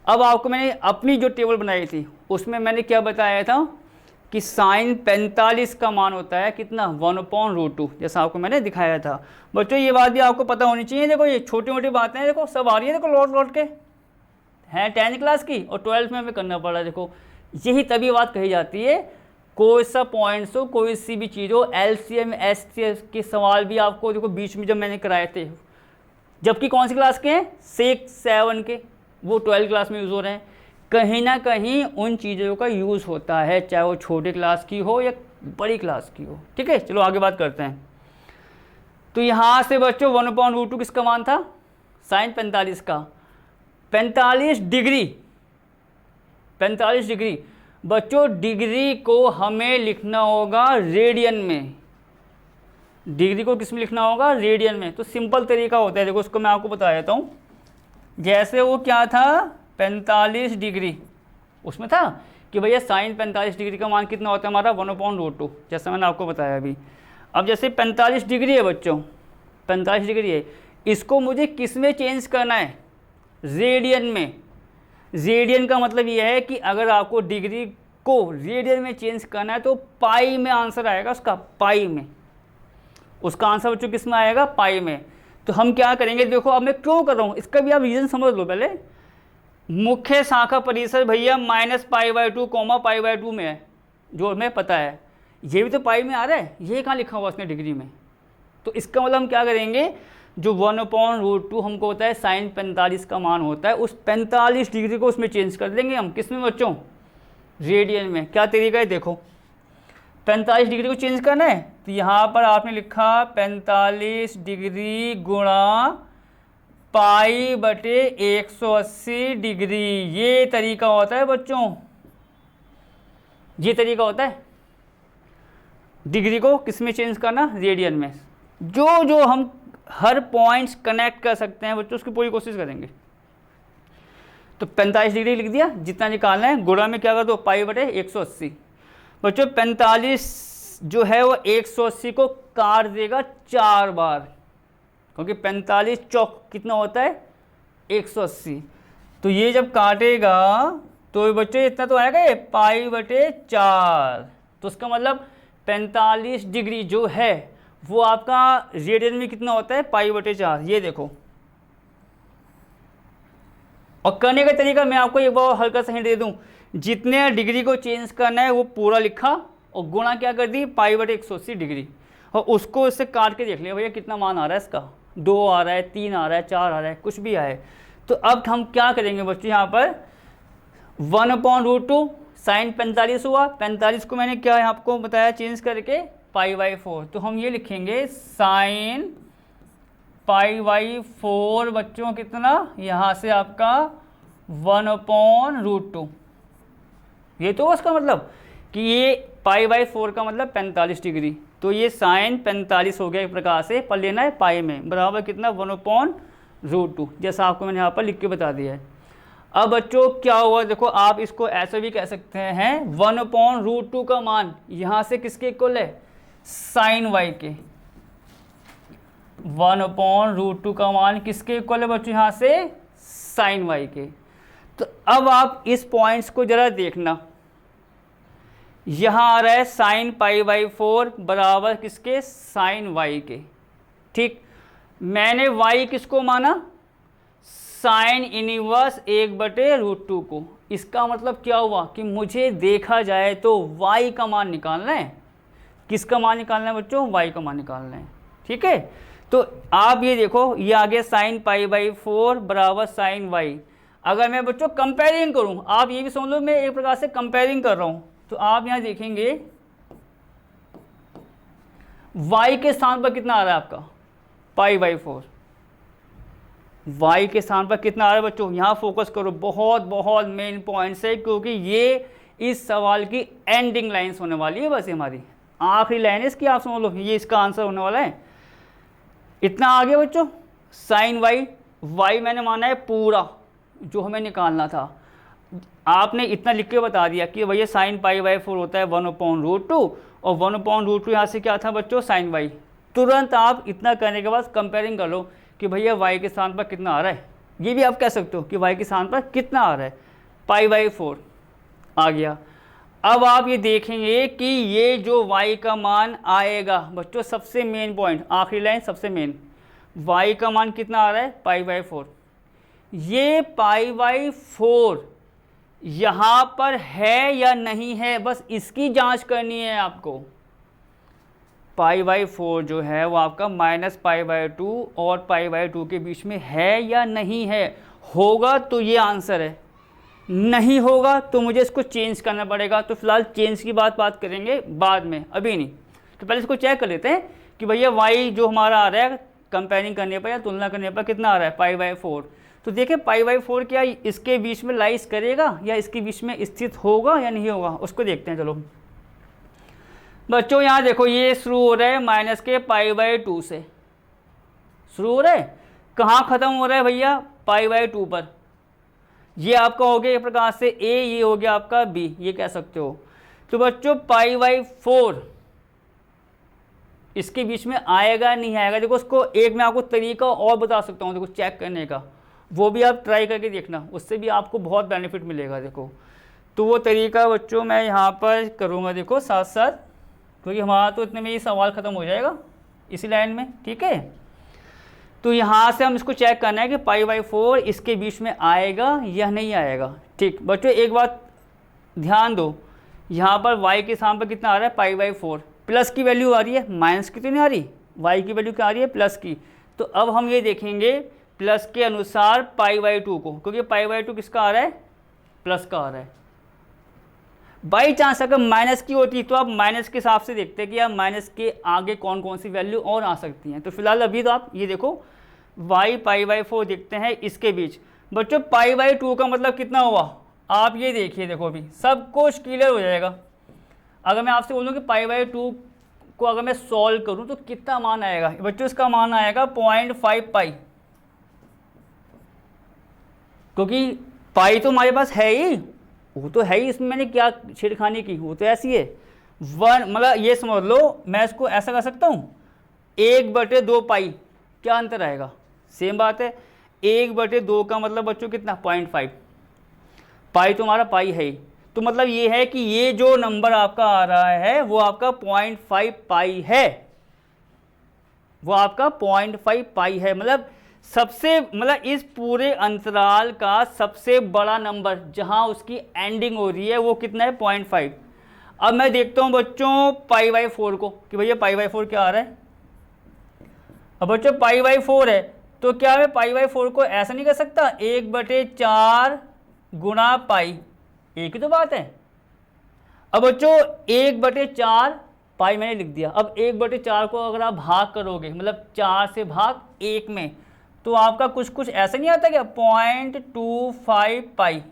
अब आपको मैंने अपनी जो टेबल बनाई थी उसमें मैंने क्या बताया था कि साइन 45 का मान होता है कितना, 1/√2, जैसा आपको मैंने दिखाया था। बच्चों ये बात भी आपको पता होनी चाहिए, देखो ये छोटी मोटी बातें हैं, देखो सब आ रही है, देखो लौट के हैं 10th क्लास की, और 12th में हमें करना पड़ा। देखो यही तभी बात कही जाती है, कोई सा पॉइंट्स हो, कोई सी भी चीज़ हो, LCM SCF के सवाल भी आपको देखो बीच में जब मैंने कराए थे, जबकि कौन सी क्लास के हैं, 6 7 के, वो 12th क्लास में यूज़ हो रहे हैं। कहीं ना कहीं उन चीज़ों का यूज़ होता है, चाहे वो छोटी क्लास की हो या बड़ी क्लास की हो, ठीक है। चलो आगे बात करते हैं। तो यहाँ से बच्चों 1/√2 किसका मान था, साइन 45 का, 45 डिग्री। बच्चों डिग्री को हमें लिखना होगा रेडियन में, डिग्री को किस में लिखना होगा, रेडियन में। तो सिंपल तरीका होता है, देखो उसको मैं आपको बता देता हूँ। जैसे वो क्या था 45 डिग्री, उसमें था कि भैया साइन 45 डिग्री का मान कितना होता है हमारा, 1/√2, जैसा मैंने आपको बताया अभी। अब जैसे 45 डिग्री है बच्चों, 45 डिग्री है, इसको मुझे किस में चेंज करना है, रेडियन में। रेडियन का मतलब ये है कि अगर आपको डिग्री को रेडियन में चेंज करना है तो पाई में आंसर आएगा उसका, पाई में उसका आंसर बच्चों किस में आएगा, पाई में। तो हम क्या करेंगे, देखो अब मैं क्यों कर रहा हूँ इसका भी आप रीज़न समझ लो पहले। मुख्य शाखा परिसर भैया -π/2 π/2 में है, जो हमें पता है। ये भी तो पाई में आ रहा है, ये कहाँ लिखा हुआ उसने डिग्री में। तो इसका मतलब हम क्या करेंगे, जो 1/√2 हमको होता है साइन 45 का मान होता है, उस 45 डिग्री को उसमें चेंज कर देंगे हम, किस में बच्चों, रेडियन में। क्या तरीका है, देखो 45 डिग्री को चेंज करना है तो यहाँ पर आपने लिखा 45 डिग्री गुणा π/180 डिग्री। ये तरीका होता है बच्चों, ये तरीका होता है डिग्री को किस में चेंज करना, रेडियन में। जो हम हर पॉइंट्स कनेक्ट कर सकते हैं बच्चों उसकी पूरी कोशिश करेंगे। तो 45 डिग्री लिख दिया, जितना निकालना है, गुणा में क्या कर दो, π/180। बच्चों 45 जो है वो 180 को काट देगा 4 बार, क्योंकि 45 चौक कितना होता है, 180। तो ये जब काटेगा तो बच्चों इतना तो आएगा ये π/4। तो उसका मतलब 45 डिग्री जो है वो आपका रेडियन में कितना होता है, π/4। ये देखो, और करने का तरीका मैं आपको एक बार हल्का सा हिंट दे दूं, जितने डिग्री को चेंज करना है वो पूरा लिखा और गुणा क्या कर दी, π/180 डिग्री, और उसको इससे काट के देख लिया भैया कितना मान आ रहा है इसका, 2 आ रहा है, 3 आ रहा है, 4 आ रहा है, कुछ भी आए। तो अब हम क्या करेंगे बच्चों, यहाँ पर 1/√2 साइन 45 हुआ, 45 को मैंने क्या आपको बताया चेंज करके π/4। तो हम ये लिखेंगे साइन π/4 बच्चों कितना, यहाँ से आपका 1/√2। ये तो उसका मतलब कि ये π/4 का मतलब 45 डिग्री। तो ये साइन 45 हो गया एक प्रकार से, पर लेना है पाई में, बराबर कितना, 1/√2, जैसा आपको मैंने यहाँ पर लिख के बता दिया है। अब बच्चों क्या हुआ, देखो आप इसको ऐसे भी कह सकते हैं 1/√2 का मान यहां से किसके इक्वल है, साइन वाई के। 1/√2 का मान किसके इक्वल है बच्चों, यहां से साइन वाई के। तो अब आप इस पॉइंट्स को जरा देखना, यहां आ रहा है साइन π/4 बराबर किसके, साइन वाई के। ठीक, मैंने वाई किसको माना, साइन इनवर्स 1/√2 को। इसका मतलब क्या हुआ कि मुझे देखा जाए तो y का मान निकालना है। किसका मान निकालना है बच्चों, y का मान निकालना है। ठीक है, तो आप ये देखो, ये आ गया साइन π/4 बराबर साइन y। अगर मैं बच्चों कंपेयरिंग करूं, आप ये भी समझ लो मैं एक प्रकार से कंपेयरिंग कर रहा हूं, तो आप यहां देखेंगे y के स्थान पर कितना आ रहा है आपका, π/4। y के स्थान पर कितना आ रहा है बच्चों, यहां फोकस करो, बहुत बहुत मेन पॉइंट्स है, क्योंकि ये इस सवाल की एंडिंग लाइंस होने वाली है, बस हमारी आखिरी लाइन है इसकी, आप समझ लो ये इसका आंसर होने वाला है। इतना आ गया बच्चों, साइन y मैंने माना है पूरा जो हमें निकालना था। आपने इतना लिख के बता दिया कि भैया साइन π/4 होता है 1/√2 और 1/√2 यहाँ से क्या था बच्चों, साइन y। तुरंत आप इतना करने के बाद कंपेयरिंग कर लो कि भैया y के स्थान पर कितना आ रहा है। ये भी आप कह सकते हो कि y के स्थान पर कितना आ रहा है, π/4 आ गया। अब आप ये देखेंगे कि ये जो y का मान आएगा बच्चों, सबसे मेन पॉइंट, आखिरी लाइन सबसे मेन, y का मान कितना आ रहा है, π/4। ये π/4 यहाँ पर है या नहीं है, बस इसकी जांच करनी है आपको। π/4 जो है वो आपका -π/2 और π/2 के बीच में है या नहीं है। होगा तो ये आंसर है, नहीं होगा तो मुझे इसको चेंज करना पड़ेगा। तो फिलहाल चेंज की बात करेंगे बाद में, अभी नहीं। तो पहले इसको चेक कर लेते हैं कि भैया y जो हमारा आ रहा है कंपेयरिंग करने पर या तुलना करने पर कितना आ रहा है, π/4। तो देखिए π/4 क्या इसके बीच में लाइस करेगा या इसके बीच में स्थित होगा या नहीं होगा, उसको देखते हैं। चलो बच्चों यहाँ देखो, ये शुरू हो रहा है माइनस के π/2 से शुरू हो रहा है, कहाँ ख़त्म हो रहा है भैया, π/2 पर। ये आपका हो गया एक प्रकार से a, ये हो गया आपका b, ये कह सकते हो। तो बच्चों π/4 इसके बीच में आएगा नहीं आएगा, देखो उसको एक मैं आपको तरीका और बता सकता हूँ देखो चेक करने का, वो भी आप ट्राई करके देखना, उससे भी आपको बहुत बेनिफिट मिलेगा। देखो तो वो तरीका बच्चों मैं यहाँ पर करूँगा देखो साथ साथ, क्योंकि हमारा तो इतने में ये सवाल ख़त्म हो जाएगा इसी लाइन में। ठीक है, तो यहाँ से हम इसको चेक करना है कि π/4 इसके बीच में आएगा या नहीं आएगा। ठीक बच्चों, एक बात ध्यान दो, यहाँ पर y के स्थान पर कितना आ रहा है, π/4। प्लस की वैल्यू आ रही है, माइनस की तो नहीं आ रही, y की वैल्यू क्या आ रही है, प्लस की। तो अब हम ये देखेंगे प्लस के अनुसार π/2 को, क्योंकि π/2 किसका आ रहा है, प्लस का आ रहा है। बाई चांस अगर माइनस की होती तो आप माइनस के हिसाब से देखते हैं कि यार माइनस के आगे कौन कौन सी वैल्यू और आ सकती हैं। तो फिलहाल अभी तो आप ये देखो y π/4 देखते हैं इसके बीच। बच्चों π/2 का मतलब कितना हुआ, आप ये देखिए, देखो अभी सब कुछ क्लियर हो जाएगा। अगर मैं आपसे बोलूँ कि π/2 को अगर मैं सॉल्व करूँ तो कितना मान आएगा बच्चों, इसका मान आएगा 0.5 पाई, क्योंकि पाई तो हमारे पास है ही, वो तो है ही, इसमें मैंने क्या छेड़खानी की, वो तो ऐसी है। 1 मतलब ये समझ लो, मैं इसको ऐसा कर सकता हूँ 1/2 पाई, क्या अंतर आएगा, सेम बात है। 1/2 का मतलब बच्चों कितना, 0.5 पाई, तो हमारा पाई है ही। तो मतलब ये है कि ये जो नंबर आपका आ रहा है वो आपका 0.5 पाई है, वो आपका 0.5 पाई है। मतलब सबसे, मतलब इस पूरे अंतराल का सबसे बड़ा नंबर जहां उसकी एंडिंग हो रही है वो कितना है, 0.5। अब मैं देखता हूं बच्चों π/4 को कि भैया π/4 क्या आ रहा है। अब बच्चों π/4 है तो क्या मैं π/4 को ऐसा नहीं कर सकता, 1/4 गुणा पाई, एक ही तो बात है। अब बच्चों 1/4 पाई मैंने लिख दिया। अब 1/4 को अगर आप भाग करोगे, मतलब 4 से भाग 1 में, तो आपका कुछ कुछ ऐसा नहीं आता क्या, 0.25 पाई,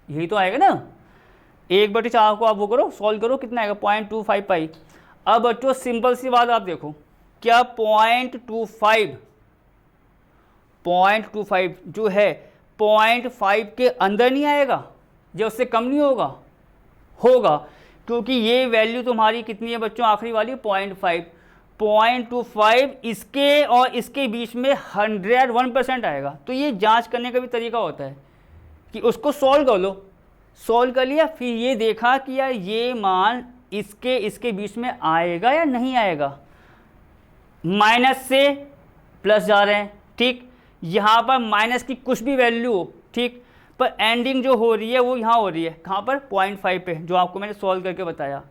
यही तो आएगा ना। 1/4 को आप वो करो, सॉल्व करो, कितना आएगा, 0.25 पाई। अब बच्चों सिंपल सी बात आप देखो, क्या 0.25 जो है 0.5 के अंदर नहीं आएगा, जो उससे कम नहीं होगा, होगा, क्योंकि ये वैल्यू तुम्हारी कितनी है बच्चों, आखिरी वाली 0.5, 0.25 इसके और इसके बीच में 101% आएगा। तो ये जांच करने का भी तरीका होता है कि उसको सॉल्व कर लो, सॉल्व कर लिया, फिर ये देखा कि यार ये मान इसके बीच में आएगा या नहीं आएगा, माइनस से प्लस जा रहे हैं, ठीक, यहाँ पर माइनस की कुछ भी वैल्यू हो, ठीक, पर एंडिंग जो हो रही है वो यहाँ हो रही है, कहाँ पर, 0.5 पे, जो आपको मैंने सॉल्व करके बताया।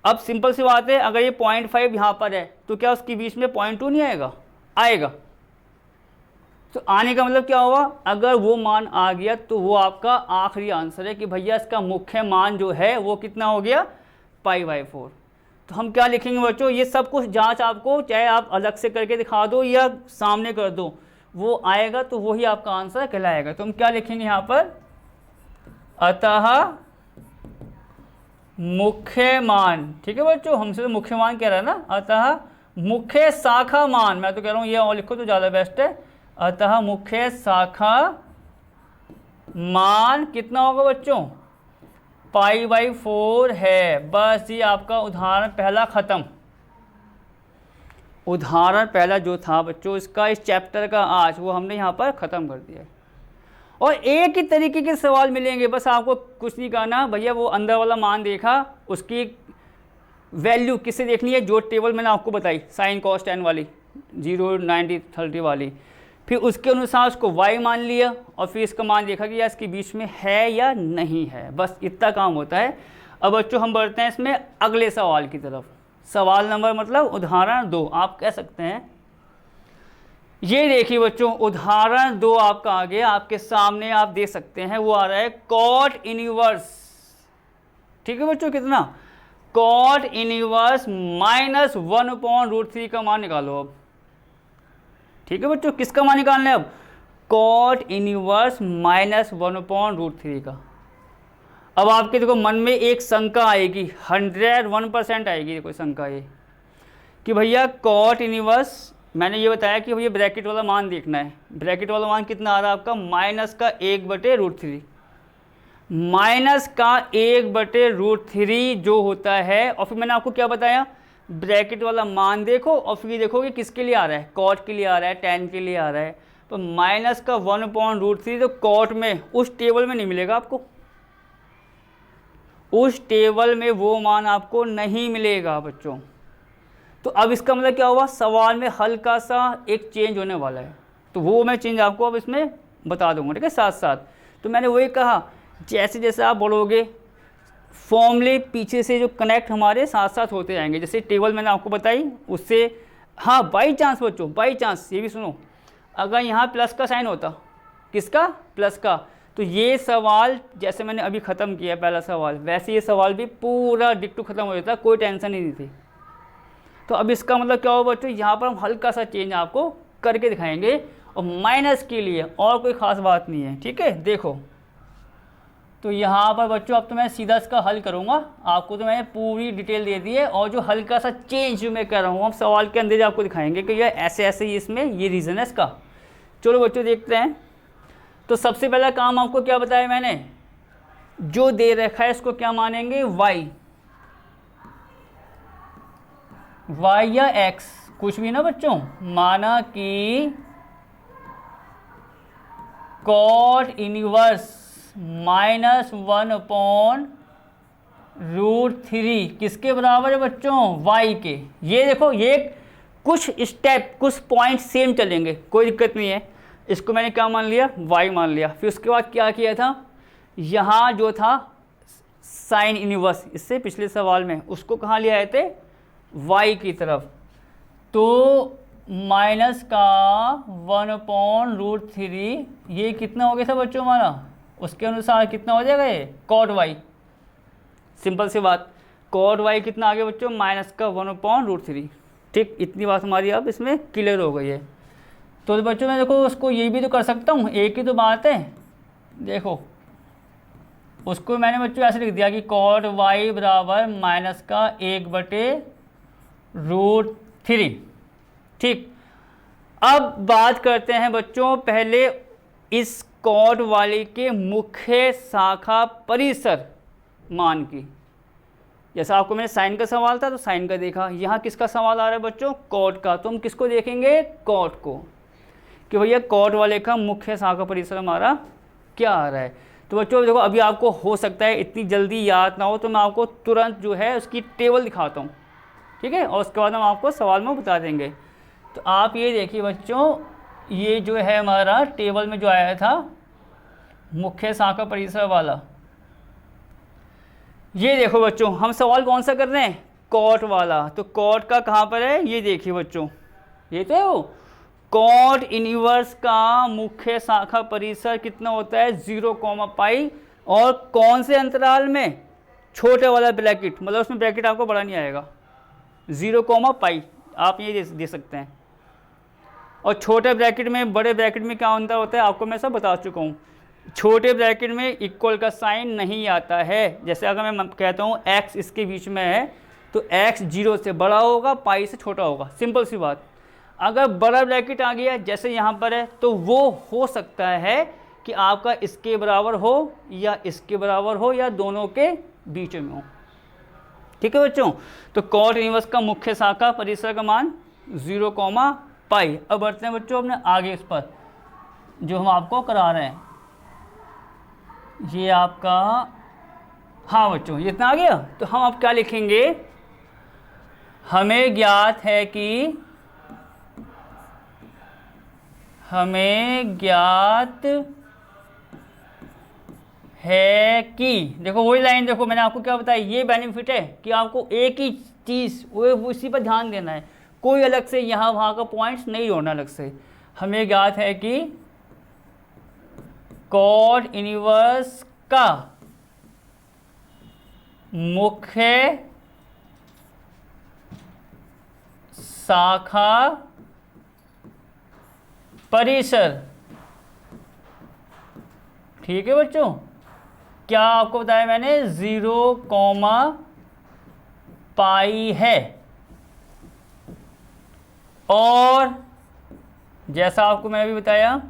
अब सिंपल सी बात है, अगर ये 0.5 यहाँ पर है तो क्या उसके बीच में 0.2 नहीं आएगा, आएगा। तो आने का मतलब क्या हुआ, अगर वो मान आ गया तो वो आपका आखिरी आंसर है कि भैया इसका मुख्य मान जो है वो कितना हो गया, π/4। तो हम क्या लिखेंगे बच्चों, ये सब कुछ जांच आपको चाहे आप अलग से करके दिखा दो या सामने कर दो, वो आएगा तो वही आपका आंसर कहलाएगा। तो हम क्या लिखेंगे यहाँ पर, अतः मुख्य मान, ठीक है बच्चों, हमसे तो मुख्य मान कह रहा है ना, अतः मुख्य शाखा मान, मैं तो कह रहा हूँ ये और लिखो तो ज़्यादा बेस्ट है, अतः मुख्य शाखा मान कितना होगा बच्चों, π/4 है। बस ये आपका उदाहरण पहला ख़त्म। उदाहरण पहला जो था बच्चों इसका, इस चैप्टर का आज, वो हमने यहाँ पर ख़त्म कर दिया है। और एक ही तरीके के सवाल मिलेंगे, बस आपको कुछ नहीं करना, भैया वो अंदर वाला मान देखा, उसकी वैल्यू किससे देखनी है, जो टेबल मैंने आपको बताई साइन कॉस टेन वाली, 0, 90, 30 वाली, फिर उसके अनुसार उसको y मान लिया और फिर इसका मान देखा कि यार इसके बीच में है या नहीं है, बस इतना काम होता है। अब बच्चों हम बढ़ते हैं इसमें अगले सवाल की तरफ। सवाल नंबर मतलब उदाहरण 2 आप कह सकते हैं। ये देखिए बच्चों उदाहरण 2 आपका आ गया, आपके सामने आप देख सकते हैं, वो आ रहा है कॉट इनवर्स, ठीक है बच्चों, कितना, कॉट इनवर्स -1/√3 का मान निकालो अब, ठीक है बच्चों, किसका मान निकालना है अब, कॉट इनवर्स -1/√3 का। अब आपके देखो मन में एक शंका आएगी, 101% आएगी, देखो शंका ये कि भैया कॉट इनवर्स, मैंने ये बताया कि भैया ब्रैकेट वाला मान देखना है, ब्रैकेट वाला मान कितना आ रहा है आपका, -1/√3, -1/√3 जो होता है। और फिर मैंने आपको क्या बताया, ब्रैकेट वाला मान देखो और फिर देखो कि किसके लिए आ रहा है, कॉट के लिए आ रहा है, टेन के लिए आ रहा है, तो -1/√3 तो कॉट में उस टेबल में नहीं मिलेगा आपको, उस टेबल में वो मान आपको नहीं मिलेगा बच्चों। तो अब इसका मतलब क्या हुआ, सवाल में हल्का सा एक चेंज होने वाला है, तो वो मैं चेंज आपको अब इसमें बता दूंगा, ठीक है, साथ साथ। तो मैंने वही कहा, जैसे जैसे आप बढ़ोगे फॉर्मूले पीछे से जो कनेक्ट हमारे साथ साथ होते जाएंगे, जैसे टेबल मैंने आपको बताई उससे। हाँ बाई चांस बच्चों, बाई चांस ये भी सुनो, अगर यहाँ प्लस का साइन होता, किसका, प्लस का, तो ये सवाल जैसे मैंने अभी ख़त्म किया पहला सवाल, वैसे ये सवाल भी पूरा डिक्टो ख़त्म हो जाता, कोई टेंशन ही नहीं थी। तो अब इसका मतलब क्या होगा बच्चों, यहाँ पर हम हल्का सा चेंज आपको करके दिखाएंगे, और माइनस के लिए और कोई ख़ास बात नहीं है, ठीक है। देखो तो यहाँ पर बच्चों अब तो मैं सीधा इसका हल करूँगा, आपको तो मैंने पूरी डिटेल दे दी है, और जो हल्का सा चेंज जो मैं कर रहा हूँ हम सवाल के अंदर आपको दिखाएंगे कि ये ऐसे ऐसे ही इसमें ये रीज़न है इसका। चलो बच्चों देखते हैं। तो सबसे पहला काम आपको क्या बताया मैंने, जो दे रखा है इसको क्या मानेंगे, y या x, कुछ भी ना बच्चों, माना कि कॉट इनवर्स -1/√3 किसके बराबर है बच्चों, y के। ये देखो ये कुछ स्टेप कुछ पॉइंट सेम चलेंगे, कोई दिक्कत नहीं है। इसको मैंने क्या मान लिया, y मान लिया। फिर उसके बाद क्या किया था, यहाँ जो था साइन इनवर्स, इससे पिछले सवाल में उसको कहाँ ले आए थे, y की तरफ। तो माइनस का 1/√3 ये कितना हो गया था बच्चों हमारा, उसके अनुसार कितना हो जाएगा ये, कॉट y। सिंपल सी बात, कॉट y कितना आ गया बच्चों, माइनस का 1/√3। ठीक, इतनी बात हमारी अब इसमें क्लियर हो गई है। तो बच्चों मैं देखो उसको ये भी तो कर सकता हूँ, एक ही तो बात है। देखो उसको मैंने बच्चों ऐसे लिख दिया कि कॉट y बराबर माइनस का 1/√3। ठीक, अब बात करते हैं बच्चों पहले इस कॉट वाले के मुख्य शाखा परिसर मान की। जैसा आपको मैंने साइन का सवाल था तो साइन का देखा, यहाँ किसका सवाल आ रहा है बच्चों, कॉट का। तो हम किसको देखेंगे, कॉट को, कि भैया कॉट वाले का मुख्य शाखा परिसर हमारा क्या आ रहा है। तो बच्चों देखो अभी आपको हो सकता है इतनी जल्दी याद ना हो, तो मैं आपको तुरंत जो है उसकी टेबल दिखाता हूँ, ठीक है, और उसके बाद हम आपको सवाल में बता देंगे। तो आप ये देखिए बच्चों, ये जो है हमारा टेबल में जो आया था मुख्य शाखा परिसर वाला, ये देखो बच्चों हम सवाल कौन सा कर रहे हैं, कॉट वाला। तो कॉट का कहाँ पर है, ये देखिए बच्चों, ये तो है वो कॉट इनवर्स का मुख्य शाखा परिसर कितना होता है 0, और कौन से अंतराल में, छोटे वाला ब्रैकेट, मतलब उसमें ब्रैकेट आपको बड़ा नहीं आएगा, 0, आप ये दे सकते हैं। और छोटे ब्रैकेट में बड़े ब्रैकेट में क्या अंतर होता है आपको मैं सब बता चुका हूँ। छोटे ब्रैकेट में इक्वल का साइन नहीं आता है। जैसे अगर मैं कहता हूँ x इसके बीच में है तो x 0 से बड़ा होगा, पाई से छोटा होगा, सिंपल सी बात। अगर बड़ा ब्रैकेट आ गया जैसे यहाँ पर है तो वो हो सकता है कि आपका इसके बराबर हो या इसके बराबर हो या दोनों के बीच में हो, ठीक है बच्चों। तो कॉट इनवर्स का मुख्य शाखा परिसर का मान 0, अब बढ़ते हैं बच्चों अपने आगे इस पर जो हम आपको करा रहे हैं। ये आपका, हाँ बच्चों ये इतना आ गया। तो हम अब क्या लिखेंगे, हमें ज्ञात है कि, देखो वही लाइन, देखो मैंने आपको क्या बताया, ये बेनिफिट है कि आपको एक ही चीज़ वो उसी पर ध्यान देना है, कोई अलग से यहाँ वहाँ का पॉइंट्स नहीं जोड़ना अलग से। हमें ज्ञात है कि कॉट इनवर्स का मुख्य शाखा परिसर, ठीक है बच्चों, क्या आपको बताया मैंने 0, है। और जैसा आपको मैं भी बताया,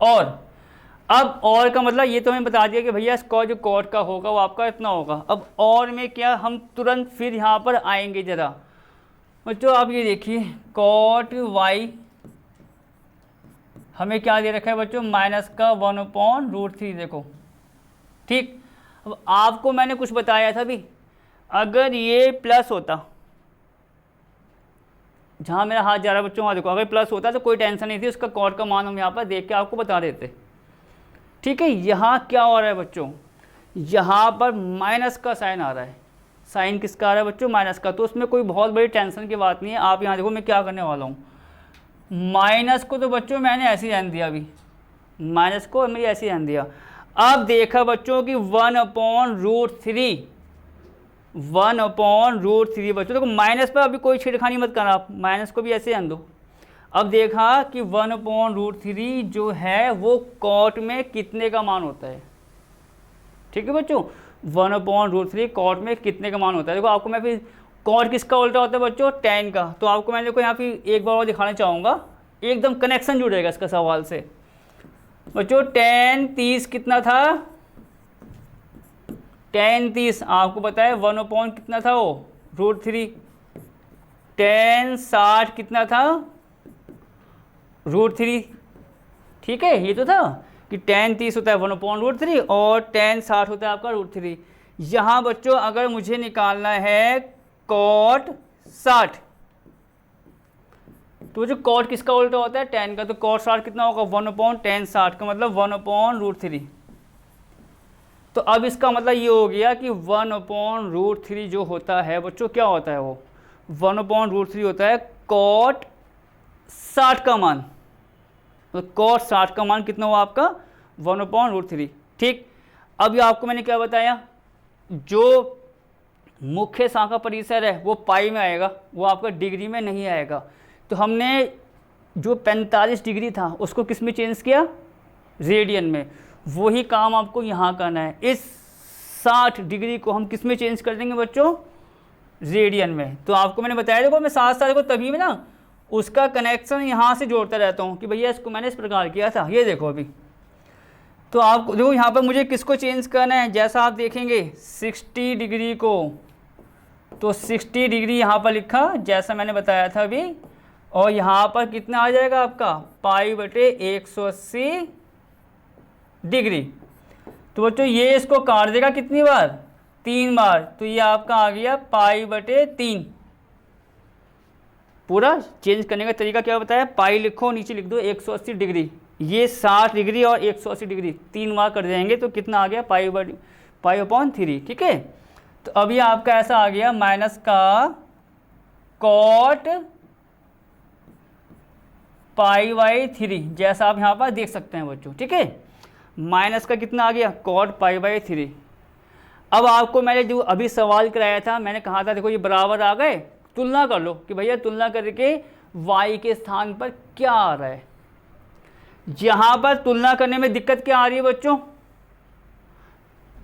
और अब और का मतलब ये तो हमें बता दिया कि भैया इसका जो कॉट का होगा वो आपका इतना होगा। अब और में क्या, हम तुरंत फिर यहाँ पर आएंगे जरा बच्चों। आप ये देखिए कॉट वाई हमें क्या दे रखा है बच्चों, माइनस का 1/√3, देखो ठीक। अब आपको मैंने कुछ बताया था भी, अगर ये प्लस होता, जहाँ मेरा हाथ जा रहा है बच्चों वहाँ देखो, अगर प्लस होता तो कोई टेंशन नहीं थी, उसका कॉट का मान हम यहाँ पर देख के आपको बता देते, ठीक है। यहाँ क्या हो रहा है बच्चों, यहाँ पर माइनस का साइन आ रहा है। साइन किसका आ रहा है बच्चों, माइनस का। तो उसमें कोई बहुत बड़ी टेंशन की बात नहीं है। आप यहाँ देखो मैं क्या करने वाला हूँ, माइनस को तो बच्चों मैंने ऐसे ही रहने दिया, अभी माइनस को मैंने ऐसे ही रहने दिया। अब देखा बच्चों कि 1/√3, 1/√3 बच्चों, देखो माइनस पर अभी कोई छेड़खानी मत करना, आप माइनस को भी ऐसे रहने दो। अब देखा कि 1/√3 जो है वो कॉट में कितने का मान होता है, ठीक है बच्चों। 1/√3 कॉट में कितने का मान होता है। देखो आपको मैं फिर, कॉट किसका उल्टा होता है बच्चों, tan का। तो आपको मैं देखो यहाँ पे एक बार और दिखाना चाहूँगा, एकदम कनेक्शन जुड़ेगा इसका सवाल से बच्चों। tan 30 कितना था, tan 30 आपको पता है 1/ कितना था वो, √3। tan 60 कितना था, √3, ठीक है। ये तो था कि tan 30 होता है 1/√3 और tan 60 होता है आपका √3। यहाँ बच्चों अगर मुझे निकालना है cot 60, तो जो cot किसका उल्टा होता है, tan का। तो cot 60 कितना होगा, 1/tan 60 का मतलब 1/√3। तो अब इसका मतलब ये हो गया कि 1/√3 जो होता है बच्चों, क्या होता है वो, 1/√3 होता है cot 60 का मान। तो cot 60 का मान कितना हुआ आपका, 1/√3, ठीक। अब ये आपको मैंने क्या बताया, जो मुख्य शाखा परिसर है वो पाई में आएगा, वो आपका डिग्री में नहीं आएगा। तो हमने जो 45 डिग्री था उसको किस में चेंज किया, रेडियन में। वही काम आपको यहाँ करना है। इस 60 डिग्री को हम किस में चेंज कर देंगे बच्चों, रेडियन में। तो आपको मैंने बताया, देखो मैं साथ साथ को तभी में ना उसका कनेक्शन यहाँ से जोड़ता रहता हूँ कि भैया इसको मैंने इस प्रकार किया था। ये देखो अभी तो आप देखो यहाँ पर मुझे किसको चेंज करना है, जैसा आप देखेंगे 60 डिग्री को, तो 60 डिग्री यहाँ पर लिखा जैसा मैंने बताया था अभी, और यहाँ पर कितना आ जाएगा आपका π/180 डिग्री। तो बच्चों ये इसको काट देगा कितनी बार, 3 बार, तो ये आपका आ गया π/3। पूरा चेंज करने का तरीका क्या बताया, पाई लिखो नीचे लिख दो 180 डिग्री, ये 60 डिग्री और 180 डिग्री 3 बार कर जाएंगे तो कितना आ गया π/3। ठीक है, तो अभी आपका ऐसा आ गया माइनस का कॉट π/3, जैसा आप यहाँ पर देख सकते हैं बच्चों। ठीक है, माइनस का कितना आ गया कॉट π/3। अब आपको मैंने जो अभी सवाल कराया था, मैंने कहा था देखो ये बराबर आ गए, तुलना कर लो कि भैया तुलना करके y के स्थान पर क्या आ रहा है। यहाँ पर तुलना करने में दिक्कत क्या आ रही है बच्चों,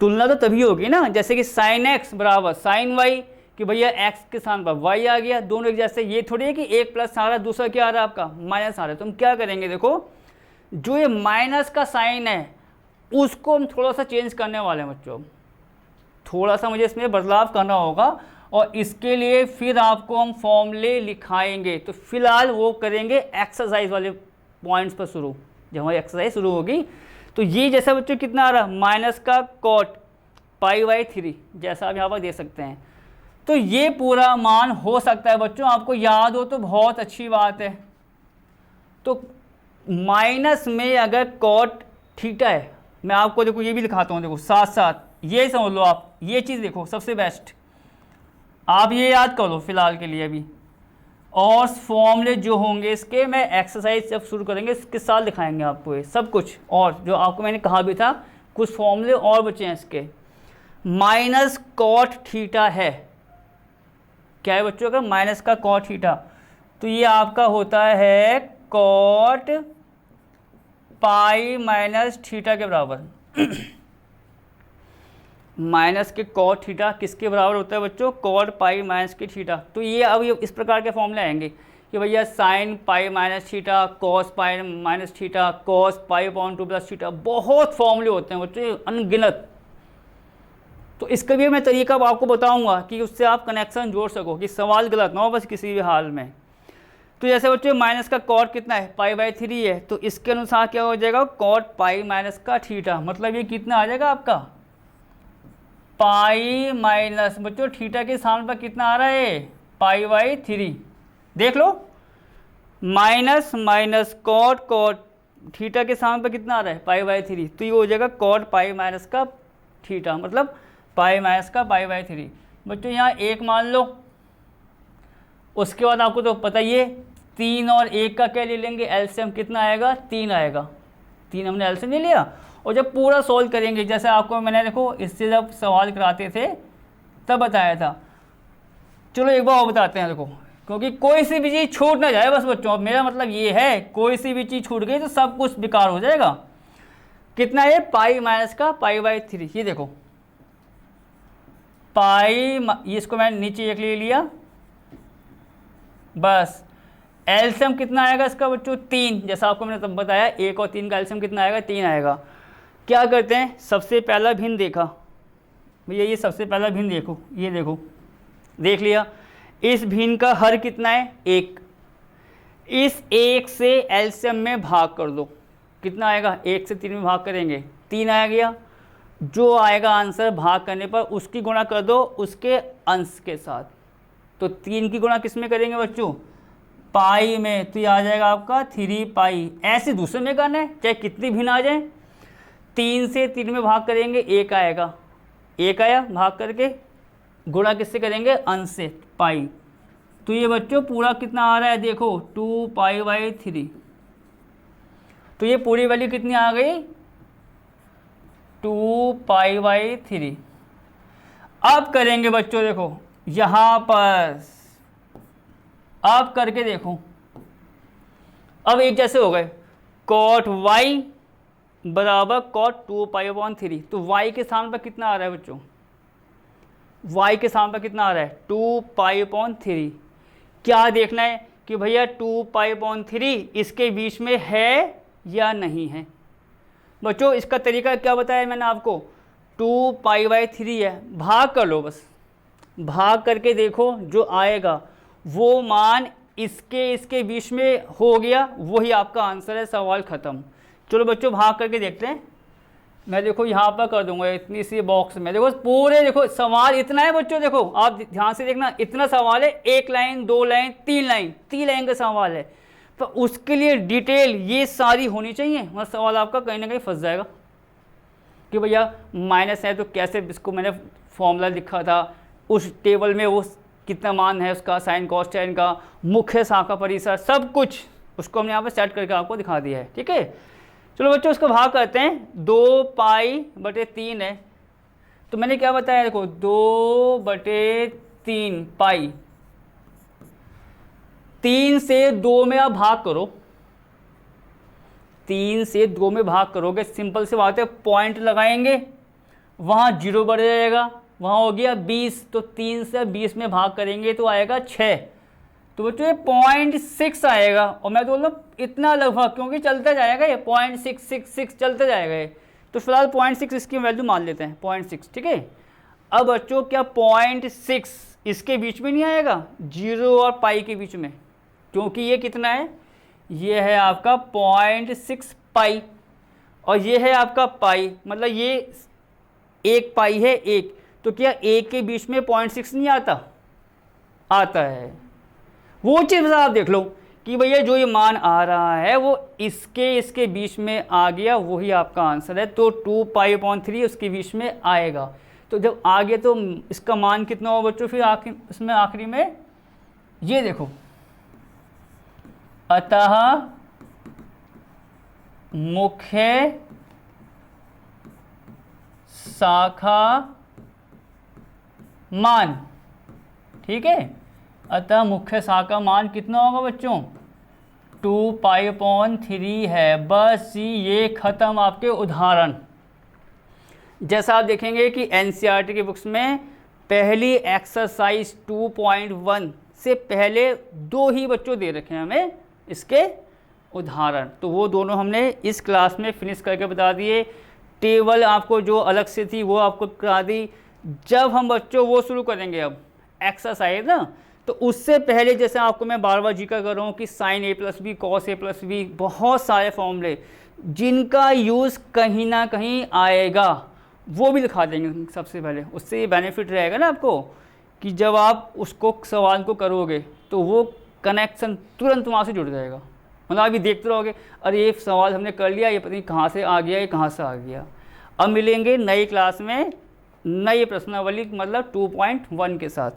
तुलना तो तभी होगी ना जैसे कि sin x बराबर sin y, कि भैया x के स्थान पर y आ गया, दोनों एक जैसे। ये थोड़ी है कि एक प्लस आ रहा है दूसरा क्या आ रहा है आपका माइनस आ रहा है। तो हम क्या करेंगे, देखो जो ये माइनस का साइन है उसको हम थोड़ा सा चेंज करने वाले हैं बच्चों, थोड़ा सा मुझे इसमें बदलाव करना होगा, और इसके लिए फिर आपको हम फॉर्मूले लिखाएंगे। तो फिलहाल वो करेंगे एक्सरसाइज वाले पॉइंट्स पर शुरू, जब हमारी एक्सरसाइज शुरू होगी। तो ये जैसा बच्चों कितना आ रहा है माइनस का कॉट π/3, जैसा आप यहाँ पर देख सकते हैं। तो ये पूरा मान हो सकता है बच्चों, आपको याद हो तो बहुत अच्छी बात है। तो माइनस में अगर कॉट थीटा है, मैं आपको देखो ये भी दिखाता हूँ, देखो साथ साथ ये समझ लो आप, ये चीज़ देखो सबसे बेस्ट, आप ये याद कर लो फिलहाल के लिए अभी, और फॉर्मूले जो होंगे इसके मैं एक्सरसाइज जब शुरू करेंगे इसके साथ दिखाएंगे आपको ये सब कुछ, और जो आपको मैंने कहा भी था कुछ फॉर्मूले और बचे हैं इसके। माइनस कॉट थीटा है, क्या है बच्चों, अगर माइनस का कॉट थीटा, तो ये आपका होता है कॉट π-θ के बराबर। माइनस के कॉट थीटा किसके बराबर होता है बच्चों, कॉट π-θ। तो ये अब ये इस प्रकार के फॉर्मूले आएंगे कि भैया साइन π-θ, कॉस π-θ, कॉस π/2 + θ, बहुत फॉर्मूले होते हैं बच्चों अनगिनत। तो इसका भी मैं तरीका आपको बताऊंगा कि उससे आप कनेक्शन जोड़ सको कि सवाल गलत ना हो बस किसी भी हाल में। तो जैसे बच्चों माइनस का कॉट कितना है π/3 है, तो इसके अनुसार क्या हो जाएगा कॉट π-θ, मतलब ये कितना आ जाएगा आपका π- बच्चों थीटा के स्थान पर कितना आ रहा है π/3। देख लो माइनस माइनस कॉट थीटा के स्थान पर कितना आ रहा है π/3, तो ये हो जाएगा कॉट π-θ, मतलब π-3। बच्चों यहाँ एक मान लो, उसके बाद आपको तो पता ही है 3 और 1 का क्या ले लेंगे एलसीएम, कितना आएगा 3 आएगा, 3 हमने एलसीएम ले लिया। और जब पूरा सॉल्व करेंगे, जैसे आपको मैंने देखो इससे जब सवाल कराते थे तब बताया था, चलो एक बार और बताते हैं देखो, क्योंकि कोई सी भी चीज़ छूट ना जाए बस बच्चों, मेरा मतलब ये है कोई सी भी चीज़ छूट गई तो सब कुछ बेकार हो जाएगा। कितना है π-θ, ये देखो इसको मैंने नीचे एक ले लिया, बस एलसीएम कितना आएगा इसका बच्चों 3, जैसा आपको मैंने तब बताया 1 और 3 का एलसीएम कितना आएगा 3 आएगा। क्या करते हैं, सबसे पहला भिन्न देखा भैया, ये सबसे पहला भिन्न देखो, ये देखो देख लिया, इस भिन्न का हर कितना है 1, इस 1 से एलसीएम में भाग कर दो, कितना आएगा 1 से 3 में भाग करेंगे 3 आ गया, जो आएगा आंसर भाग करने पर उसकी गुणा कर दो उसके अंश के साथ। तो 3 की गुणा किस में करेंगे बच्चों पाई में, तो ये आ जाएगा आपका 3 पाई। ऐसे दूसरे में करना है चाहे कितनी भिन्न आ जाए, 3 से 3 में भाग करेंगे 1 आएगा, 1 आया, भाग करके गुणा किससे करेंगे अंश से पाई। तो ये बच्चों पूरा कितना आ रहा है देखो 2 π/3, तो ये पूरी वैल्यू कितनी आ गई 2 π/3। अब करेंगे बच्चों देखो यहाँ पर, आप करके देखो, अब एक जैसे हो गए कॉट y बराबर कॉट 2 π/3, तो y के स्थान पर कितना आ रहा है बच्चों, y के स्थान पर कितना आ रहा है 2 π/3। क्या देखना है कि भैया 2 π/3 इसके बीच में है या नहीं है, बच्चों इसका तरीका क्या बताया मैंने आपको, 2π/3 है, भाग कर लो, बस भाग करके देखो जो आएगा वो मान इसके बीच में हो गया, वही आपका आंसर है, सवाल ख़त्म। चलो बच्चों भाग करके देखते हैं। मैं देखो यहाँ पर कर दूंगा इतनी सी बॉक्स में, देखो पूरे, देखो सवाल इतना है बच्चों, देखो आप ध्यान से देखना, इतना सवाल है, 1 लाइन 2 लाइन 3 लाइन, 3 लाइन का सवाल है, तो उसके लिए डिटेल ये सारी होनी चाहिए, मतलब सवाल आपका कहीं ना कहीं फंस जाएगा कि भैया माइनस है तो कैसे, इसको मैंने फॉर्मूला लिखा था उस टेबल में, वो कितना मान है उसका, साइन कॉस टेन का, मुख्य शाखा परिसर, सब कुछ उसको हमने यहाँ पर सेट करके आपको दिखा दिया है। ठीक है, चलो बच्चों उसको भाग करते हैं, 2π/3 है, तो मैंने क्या बताया, देखो 2/3 पाई, 3 से 2 में आप भाग करो, 3 से 2 में भाग करोगे, सिंपल सी बात है, पॉइंट लगाएंगे, वहाँ 0 बढ़ जाएगा, वहाँ हो गया 20, तो 3 से 20 में भाग करेंगे तो आएगा 6, तो बच्चों ये 0.6 आएगा, और मैं तो बोल रहा हूँ इतना लगभग, क्योंकि चलता जाएगा ये 0.666 चलते जाएगा ये, तो फिलहाल 0.6 इसकी वैल्यू मान लेते हैं 0.6। ठीक है, अब बच्चों क्या 0.6 इसके बीच में नहीं आएगा, 0 और पाई के बीच में, क्योंकि ये कितना है, ये है आपका 0.6 पाई, और ये है आपका पाई, मतलब ये 1 पाई है 1, तो क्या 1 के बीच में 0.6 नहीं आता, आता है। वो चीज़ आप देख लो कि भैया जो ये मान आ रहा है वो इसके बीच में आ गया, वही आपका आंसर है, तो 2π/3 उसके बीच में आएगा। तो जब आ गया तो इसका मान कितना होगा बच्चों, फिर इसमें आखिरी में ये देखो, अतः मुख्य शाखा मान, ठीक है, अतः मुख्य शाखा मान कितना होगा बच्चों, 2π/3 है। बस ये खत्म आपके उदाहरण। जैसा आप देखेंगे कि एनसीईआरटी की बुक्स में पहली एक्सरसाइज 2.1 से पहले 2 ही बच्चों दे रखे हैं हमें इसके उदाहरण, तो वो दोनों हमने इस क्लास में फिनिश करके बता दिए। टेबल आपको जो अलग से थी वो आपको करा दी। जब हम बच्चों वो शुरू करेंगे अब एक्सरसाइज ना, तो उससे पहले जैसे आपको मैं बार बार जिक्र कर रहा हूँ कि साइन a+b कॉस a+b, बहुत सारे फॉर्मूले जिनका यूज़ कहीं ना कहीं आएगा, वो भी दिखा देंगे सबसे पहले। उससे ये बेनिफिट रहेगा ना आपको कि जब आप उसको सवाल को करोगे तो वो कनेक्शन तुरंत वहाँ से जुड़ जाएगा, मतलब अभी देखते रहोगे अरे ये सवाल हमने कर लिया, ये पता नहीं कहाँ से आ गया, ये कहाँ से आ गया। अब मिलेंगे नई क्लास में नई प्रश्नावली मतलब 2.1 के साथ।